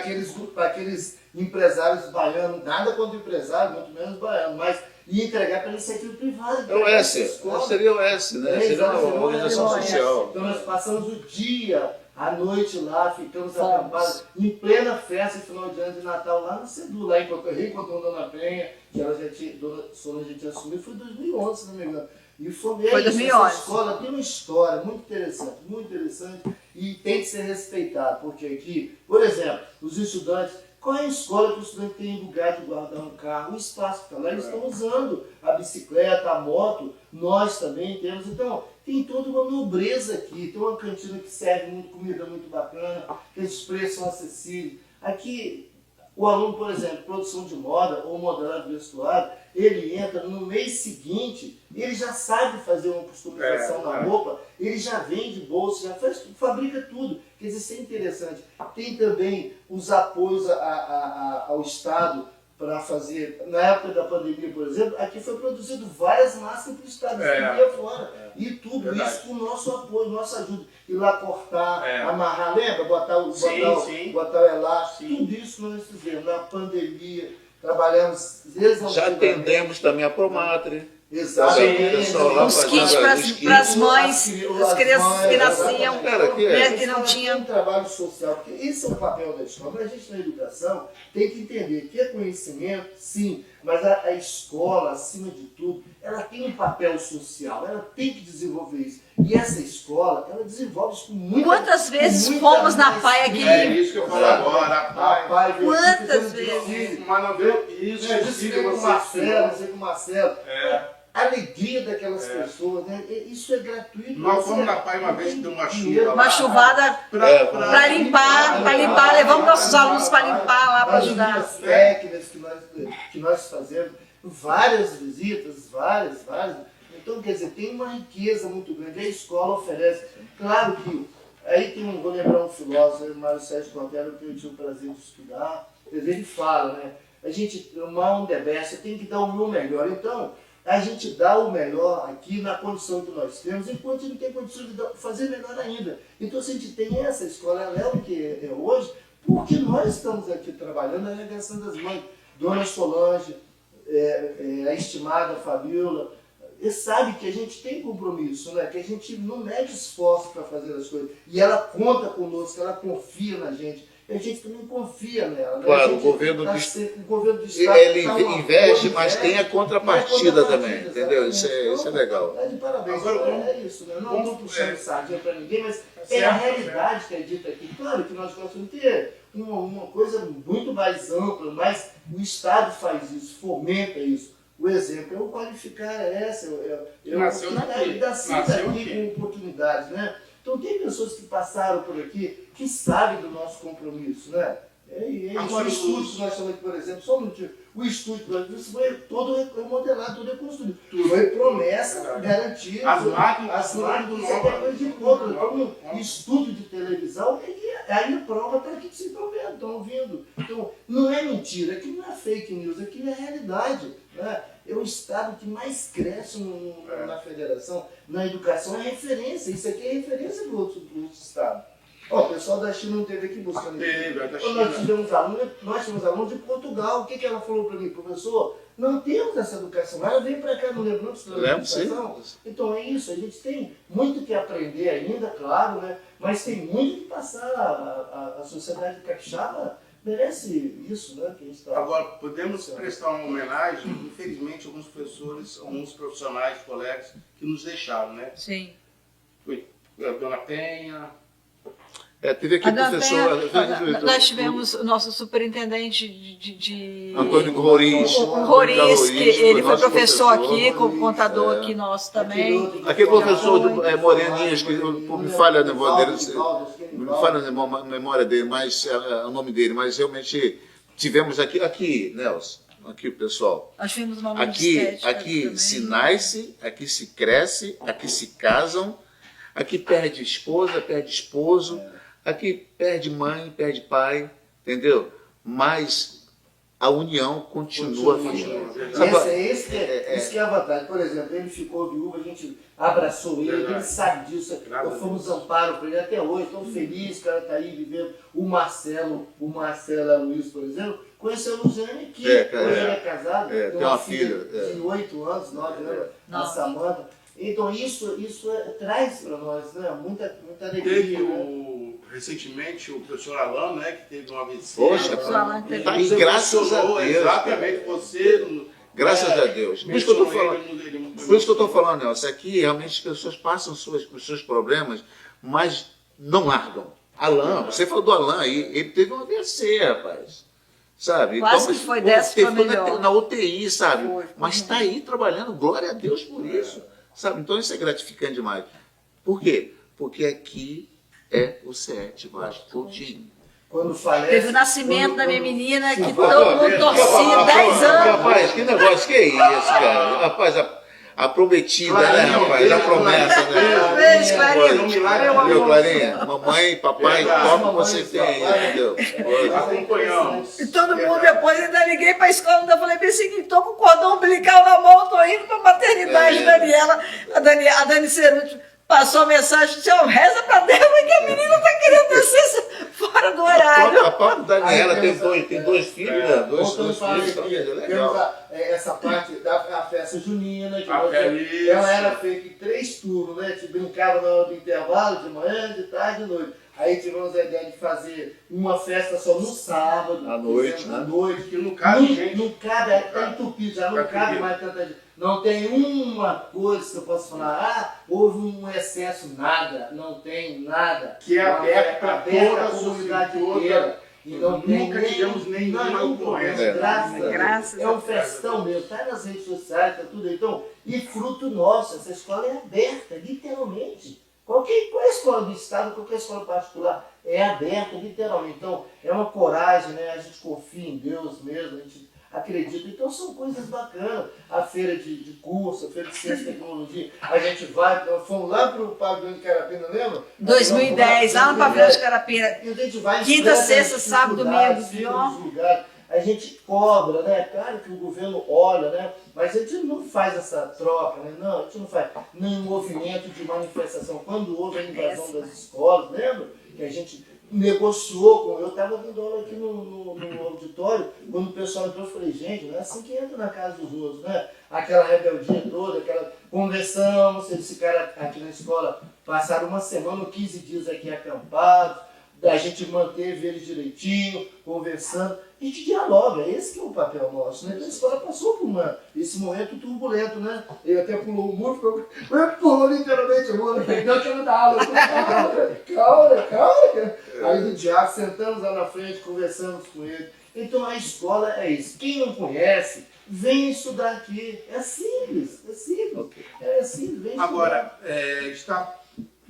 Speaker 5: aqueles empresários baianos, nada contra empresários, muito menos baianos, mas ia entregar para a iniciativa privada.
Speaker 4: É o S, seria o S, né? Seria uma organização social.
Speaker 5: Então nós passamos o dia, à noite lá, ficamos acampados, em plena festa de final de ano de Natal, lá na CEDU, lá reencontrando Dona Penha, que ela já tinha, Dona Solange já tinha assumido, foi em 2011, se não me engano. E foi
Speaker 3: 2011.
Speaker 5: Essa escola tem uma história muito interessante e tem que ser respeitada, porque aqui, por exemplo, os estudantes, qual é a escola que o estudante tem lugar de guardar um carro, o espaço que está lá, eles estão usando a bicicleta, a moto, nós também temos, então tem toda uma nobreza aqui, tem uma cantina que serve muito comida muito bacana, que os preços são acessíveis. Aqui, o aluno, por exemplo, produção de moda ou modelado vestuário, ele entra no mês seguinte, ele já sabe fazer uma customização na roupa, ele já vende bolsa, já faz, fabrica tudo. Quer dizer, isso é interessante. Tem também os apoios ao Estado para fazer, na época da pandemia, por exemplo, aqui foi produzido várias máscaras para o Estado, distribuir fora. E tudo isso com o nosso apoio, nossa ajuda. Ir lá cortar, amarrar, lembra? Botar o elástico, tudo isso nós fizemos. Na pandemia, trabalhamos
Speaker 4: Já atendemos também a Promatre.
Speaker 5: Exatamente.
Speaker 3: Os kits para as mães, as crianças que nasciam, que não tinham.
Speaker 5: Um trabalho social, porque esse é o papel da escola. Mas a gente na educação tem que entender que é conhecimento, sim, mas a escola, acima de tudo, ela tem um papel social, ela tem que desenvolver isso. E essa escola, ela desenvolve isso com muita...
Speaker 3: Quantas vezes fomos na PAI aqui?
Speaker 2: É isso que eu falo agora,
Speaker 5: A PAI veio aqui,
Speaker 3: Quantas
Speaker 5: fizemos
Speaker 3: vezes?
Speaker 5: desfile.
Speaker 2: Mas não deu isso,
Speaker 5: Disse com o Marcelo, a alegria daquelas pessoas, né? Isso é gratuito.
Speaker 2: Nós fomos na PAI uma vez que deu uma chuva.
Speaker 3: Uma chuvada para limpar, levamos nossos alunos para limpar lá, para ajudar.
Speaker 5: As técnicas que nós fazemos, várias visitas, várias. Então, quer dizer, tem uma riqueza muito grande. A escola oferece. Claro que, aí vou lembrar um filósofo, Mário Sérgio Cortella, que eu tive o prazer de estudar, ele fala, né? A gente, uma on the best, eu tenho que dar o meu melhor. Então, a gente dá o melhor aqui na condição que nós temos, enquanto a gente tem condição de fazer melhor ainda. Então, se a gente tem essa escola, ela é o que é hoje, porque nós estamos aqui trabalhando, arregaçando as mãos. Dona Solange, a estimada Fabiola, sabe que a gente tem compromisso, né? Que a gente não mede esforço para fazer as coisas. E ela conta conosco, ela confia na gente. E a gente também confia nela. Né?
Speaker 4: Claro, o governo do
Speaker 5: Estado
Speaker 4: ele investe, mas tem a contrapartida também, entendeu? Isso é legal.
Speaker 5: Tá de parabéns.
Speaker 2: Agora,
Speaker 5: é isso, né? Não estou puxando sardinha para ninguém, mas é a realidade que é dita aqui. Claro que nós gostamos de ter uma coisa muito mais ampla, mas o Estado faz isso, fomenta isso. o exemplo é o qualificar essa,
Speaker 2: Nasceu daqui.
Speaker 5: nascer
Speaker 2: Nasceu
Speaker 5: daqui
Speaker 2: aqui.
Speaker 5: com oportunidades, né? Então tem pessoas que passaram por aqui que sabem do nosso compromisso, né?
Speaker 2: Agora,
Speaker 5: O estúdio que nós estamos aqui, por exemplo, só um minutinho, o estúdio, por exemplo, isso foi todo remodelado, todo reconstruído. Foi promessa garantia.
Speaker 2: As máquinas
Speaker 5: é coisa de pouco. Então, um estúdio de televisão, aí a prova está aqui se provendo, estão ouvindo. Então, não é mentira, aqui não é fake news, aqui é realidade. Né? É o estado que mais cresce na federação, na educação, é referência. Isso aqui é referência para outros estados. Ó, o pessoal da China não teve aqui buscando isso. Nós tivemos alunos de Portugal. O que ela falou para mim? Professor, não temos essa educação. Ela veio para cá, não lembro, educação. Então é isso, a gente tem muito que aprender ainda, claro, né? Mas tem muito que passar. A sociedade capixaba merece isso, né? Que a gente tá...
Speaker 2: Agora, podemos prestar uma homenagem, infelizmente, a alguns professores, alguns profissionais, colegas que nos deixaram, né?
Speaker 3: Sim.
Speaker 2: Foi a Dona Penha.
Speaker 4: Teve aqui professor.
Speaker 3: Nós tivemos o nosso superintendente de
Speaker 4: Antônio Roriz.
Speaker 3: O Roriz, que ele foi professor aqui, como contador aqui nosso também.
Speaker 4: Aquele professor Moreninhas, que me falha na memória dele, mas o nome dele, mas realmente tivemos aqui, Nelson, aqui pessoal.
Speaker 3: Nós tivemos uma aula de estética
Speaker 4: aqui se nasce, aqui se cresce, aqui se casam, aqui perde esposa, perde esposo. Aqui perde mãe, perde pai, entendeu? Mas a união continua firme.
Speaker 5: Isso que é a vantagem. Por exemplo, ele ficou viúvo, a gente abraçou ele sabe disso. Fomos amparo para ele até hoje, estou feliz, o cara está aí vivendo. O Marcelo Luiz, por exemplo, conheceu a Luziane aqui. Hoje ele é casado, tem uma filha de 8 anos, 9 anos, a Samanta. Então isso traz para nós, né, muita alegria.
Speaker 2: Teve recentemente o professor Alan, né, que teve um AVC.
Speaker 4: Poxa,
Speaker 2: e
Speaker 4: graças a Deus.
Speaker 2: Exatamente, você...
Speaker 4: Graças a Deus. Por isso que eu estou falando. Por isso que eu estou falando, Nelson. Aqui realmente as pessoas passam os seus problemas, mas não largam. Alan, você falou do Alan aí, ele teve um AVC, rapaz. Sabe?
Speaker 3: Quase que foi dessa para melhor.
Speaker 4: Na UTI, sabe? Mas está aí trabalhando, glória a Deus por isso. Sabe? Então isso é gratificante demais. Por quê? Porque aqui é o CET Vasco Coutinho.
Speaker 5: Quando falece,
Speaker 3: teve o nascimento da minha menina, que todo mundo torcia 10 anos.
Speaker 4: Rapaz, que negócio que é isso, cara? Rapaz, a prometida, né, rapaz? A promessa, né?
Speaker 3: Beijo, Clarinha.
Speaker 4: Meu Clarinha, mamãe, papai, toma você tem aí, entendeu?
Speaker 2: Acompanhamos.
Speaker 3: E todo mundo depois, ainda liguei para a escola, ainda falei bem seguinte, estou com o cordão umbilical na mão, estou indo para a maternidade, Daniela, a Dani Ceruti passou a mensagem, disse, reza para Deus, que a menina está querendo descer fora do horário.
Speaker 4: A própria Daniela tem dois filhos, né? Dois filhos,
Speaker 5: temos
Speaker 4: legal.
Speaker 5: Essa parte da festa junina, que ela era feita em 3 turnos, né? A gente brincava na hora do intervalo, de manhã, de tarde e de noite. Aí tivemos a ideia de fazer uma festa só no sábado.
Speaker 4: À noite,
Speaker 5: né? À noite.
Speaker 2: Que não cabe, gente.
Speaker 5: Não cabe, está entupido, já não cabe mais tanta gente. Não tem uma coisa que eu possa falar, houve um excesso, nada, não tem nada.
Speaker 2: Que é aberto para toda a
Speaker 5: comunidade
Speaker 2: sociedade
Speaker 5: inteira. E não
Speaker 2: nunca tivemos nenhuma ocorrência.
Speaker 5: Graças é um festão mesmo, está nas redes sociais, está tudo aí. Então, e fruto nosso, essa escola é aberta, literalmente. Qualquer escola do estado, qualquer escola particular, é aberta, literalmente. Então, é uma coragem, né? A gente confia em Deus mesmo, a gente acredita. Então, são coisas bacanas. A feira de curso, a feira de ciência e tecnologia, a gente vai, fomos lá para o pavilhão de Carapina, lembra?
Speaker 3: 2010, lá no pavilhão de Carapina.
Speaker 5: E a gente vai
Speaker 3: quinta, sexta, sábado, domingo.
Speaker 5: A gente cobra, né? Claro que o governo olha, né? Mas a gente não faz essa troca, né? Não, a gente não faz nenhum movimento de manifestação. Quando houve a invasão das escolas, lembra? Que a gente negociou com... Eu estava dando aula aqui no auditório, quando o pessoal entrou, eu falei, gente, não é assim que entra na casa dos outros, né? Aquela rebeldia toda, aquela conversamos, esse cara aqui na escola passaram uma semana, 15 dias aqui acampados, a gente manteve eles direitinho, conversando. A gente dialoga, esse que é o papel nosso, né? A escola passou por esse momento turbulento, né? Ele até pulou o muro, pulou literalmente o muro, não quero dar aula. Calma. Aí no diálogo, sentamos lá na frente, conversamos com ele. Então a escola é isso. Quem não conhece, venha estudar aqui. É simples, é simples. É simples, vem estudar.
Speaker 2: Agora, está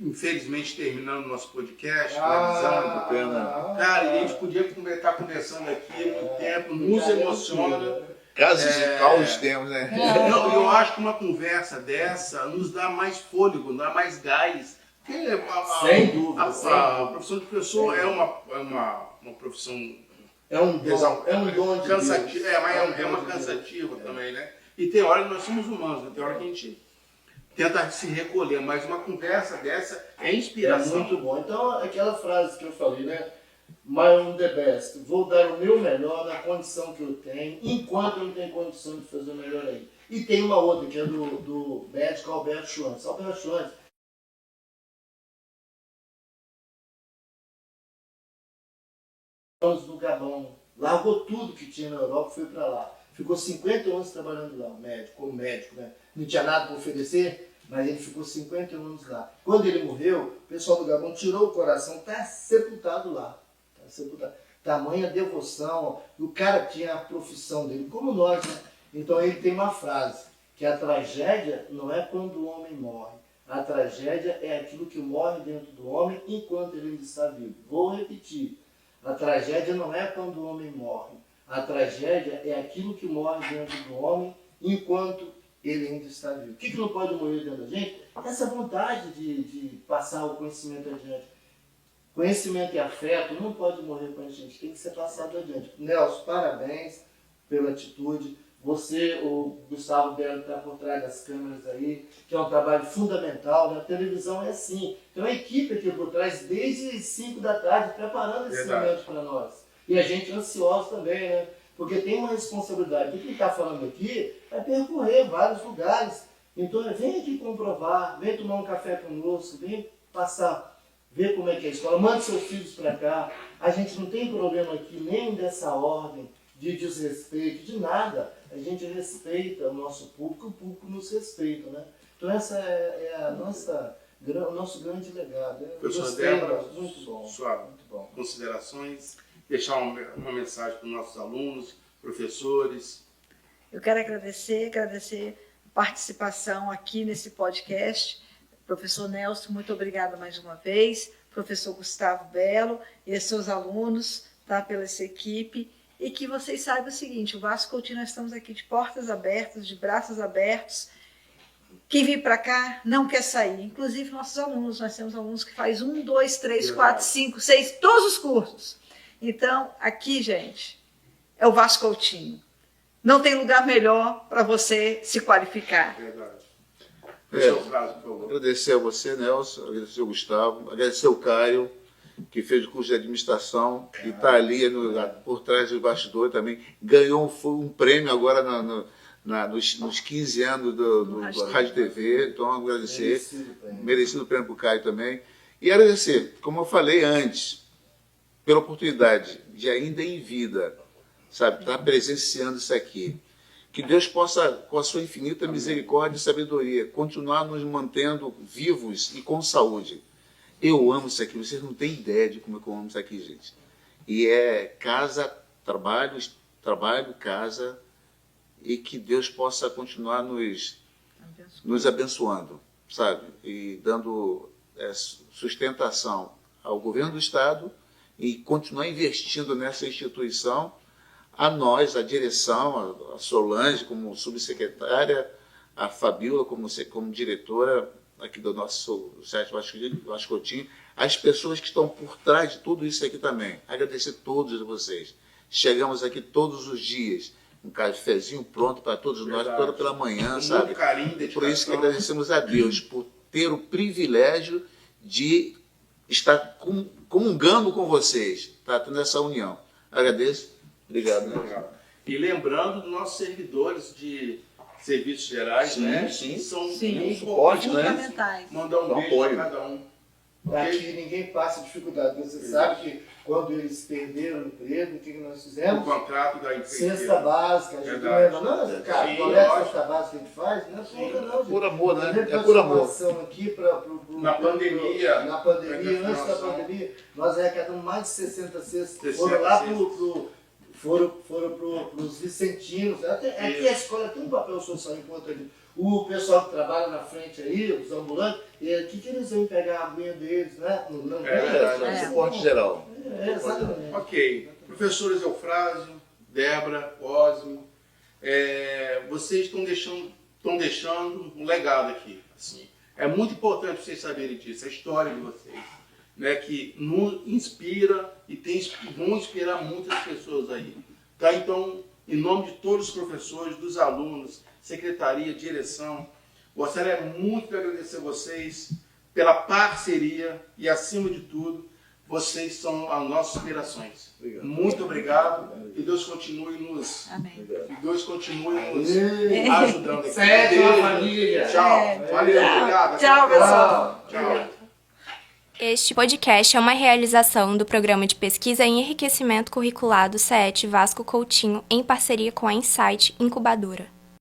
Speaker 2: infelizmente terminando o nosso podcast, finalizando. Cara, e a gente podia estar conversando aqui muito tempo, nos emociona.
Speaker 4: Casos de caos temos, né?
Speaker 2: Eu acho que uma conversa dessa nos dá mais fôlego, dá mais gás. Porque
Speaker 5: Sem dúvida,
Speaker 2: a profissão de professor é uma profissão
Speaker 5: é um dom de
Speaker 2: cansativa,
Speaker 5: Deus.
Speaker 2: é uma cansativa também, né? E tem hora que nós somos humanos, né? Tem hora que a gente tenta se recolher, mas uma conversa dessa é
Speaker 5: É
Speaker 2: inspiração.
Speaker 5: muito bom. Então, aquela frase que eu falei, né? My own the best. Vou dar o meu melhor na condição que eu tenho, enquanto eu não tenho condição de fazer o melhor aí. E tem uma outra, que é do médico Alberto Schwantz. Alberto Schwantz, anos no Gabão, largou tudo que tinha na Europa e foi para lá. Ficou 50 anos trabalhando lá, como médico, né? Não tinha nada para oferecer, mas ele ficou 50 anos lá. Quando ele morreu, o pessoal do Gabão tirou o coração, está sepultado lá. Tá sepultado. Tamanha devoção, o cara tinha a profissão dele, como nós, né? Então ele tem uma frase, que a tragédia não é quando o homem morre. A tragédia é aquilo que morre dentro do homem enquanto ele ainda está vivo. Vou repetir. A tragédia não é quando o homem morre. A tragédia é aquilo que morre dentro do homem enquanto ele ainda está vivo. O que não pode morrer dentro da gente? Essa vontade de passar o conhecimento adiante. Conhecimento e afeto não pode morrer com a gente, tem que ser passado adiante. Nelson, parabéns pela atitude. Você, o Gustavo Belo, está por trás das câmeras aí, que é um trabalho fundamental, né? A televisão é assim. Tem uma equipe aqui por trás desde as 5 da tarde preparando esse momento para nós. E a gente é ansioso também, né? Porque tem uma responsabilidade. O que está falando aqui é percorrer vários lugares. Então, vem aqui comprovar, vem tomar um café conosco, vem passar, ver como é que é a escola, mande seus filhos para cá. A gente não tem problema aqui nem dessa ordem de desrespeito, de nada. A gente respeita o nosso público nos respeita, né? Então essa é o nosso grande legado.
Speaker 2: Professora Débora,
Speaker 5: muito bom.
Speaker 2: Muito bom. Considerações, deixar uma mensagem para os nossos alunos, professores.
Speaker 3: Eu quero agradecer a participação aqui nesse podcast. Professor Nelson, muito obrigada mais uma vez. Professor Gustavo Belo e seus alunos, tá, pela essa equipe. E que vocês saibam o seguinte, o Vasco Coutinho, nós estamos aqui de portas abertas, de braços abertos. Quem vir para cá não quer sair, inclusive nossos alunos. Nós temos alunos que faz 1, 2, 3, 4, 5, 6, todos os cursos. Então, aqui, gente, é o Vasco Coutinho. Não tem lugar melhor para você se qualificar.
Speaker 2: Verdade.
Speaker 4: Agradecer a você, Nelson, agradecer ao Gustavo, agradecer ao Caio, que fez o curso de administração e está ali por trás do bastidor também. Ganhou um prêmio agora nos 15 anos do Rádio TV. Então, agradecer. Merecido prêmio para o Caio também. E agradecer, como eu falei antes, pela oportunidade de ainda em vida, sabe, estar presenciando isso aqui. Que Deus possa, com a sua infinita misericórdia e sabedoria, continuar nos mantendo vivos e com saúde. Eu amo isso aqui, vocês não têm ideia de como eu amo isso aqui, gente. E é casa, trabalho, casa, e que Deus possa continuar nos abençoando, sabe? E dando sustentação ao governo do Estado e continuar investindo nessa instituição, a nós, a direção, a Solange como subsecretária, a Fabíola como diretora aqui do nosso site Vasco Coutinho, as pessoas que estão por trás de tudo isso aqui também. Agradecer a todos vocês. Chegamos aqui todos os dias, um cafezinho pronto para todos nós, toda pela manhã, sabe?
Speaker 2: Muito carinho, dedicação.
Speaker 4: Por isso que agradecemos a Deus por ter o privilégio de estar comungando com vocês, tá? Tendo essa união. Agradeço. Obrigado.
Speaker 2: Legal. E lembrando dos nossos servidores de serviços gerais, né?
Speaker 4: Sim.
Speaker 2: São
Speaker 3: Sim.
Speaker 4: Suporte, né?
Speaker 3: Fundamentais.
Speaker 2: Mandar um beijo
Speaker 4: apoio.
Speaker 2: para cada um.
Speaker 5: Aqui ninguém passa dificuldade. Você sabe que quando eles perderam o emprego, o que nós
Speaker 2: O
Speaker 5: fizemos?
Speaker 2: contrato da empresa.
Speaker 5: Cesta básica, a gente
Speaker 2: Verdade.
Speaker 5: não, cara,
Speaker 2: Sim,
Speaker 5: qual é a
Speaker 2: lógico.
Speaker 5: cesta básica que a gente faz? Não é pouca não, gente.
Speaker 4: Por amor, né?
Speaker 5: Primeira
Speaker 4: É por amor.
Speaker 5: transformação aqui
Speaker 2: Na pandemia.
Speaker 5: Na pandemia, antes da
Speaker 2: transformação.
Speaker 5: pandemia, nós arrecadamos mais de 60 cestas.
Speaker 2: 60
Speaker 5: Foram lá
Speaker 2: cestas.
Speaker 5: foram para os vicentinos. Aqui a escola tem um papel social importante. O pessoal que trabalha na frente aí, os ambulantes, o que eles vêm pegar a aguinha deles, né? Não
Speaker 2: verdade.
Speaker 4: Suporte geral.
Speaker 5: Exatamente.
Speaker 2: Ok. Professores Eufrásio, Débora, Osmo, vocês estão deixando um legado aqui. Assim. É muito importante vocês saberem disso, a história de vocês, né, que nos inspira e vão inspirar muitas pessoas aí. Tá? Então, em nome de todos os professores, dos alunos, secretaria, direção, gostaria muito de agradecer vocês pela parceria e, acima de tudo, vocês são as nossas inspirações.
Speaker 4: Obrigado.
Speaker 2: Muito obrigado. Que Deus continue nos,
Speaker 3: Amém.
Speaker 2: que Deus continue nos ajudando. Aqui.
Speaker 5: Sete,
Speaker 2: Beijo.
Speaker 5: uma família.
Speaker 2: Tchau. Valeu, obrigado.
Speaker 3: Tchau, pessoal.
Speaker 2: Tchau.
Speaker 1: Este podcast é uma realização do Programa de Pesquisa em Enriquecimento Curricular do CET Vasco Coutinho, em parceria com a Insight Incubadora.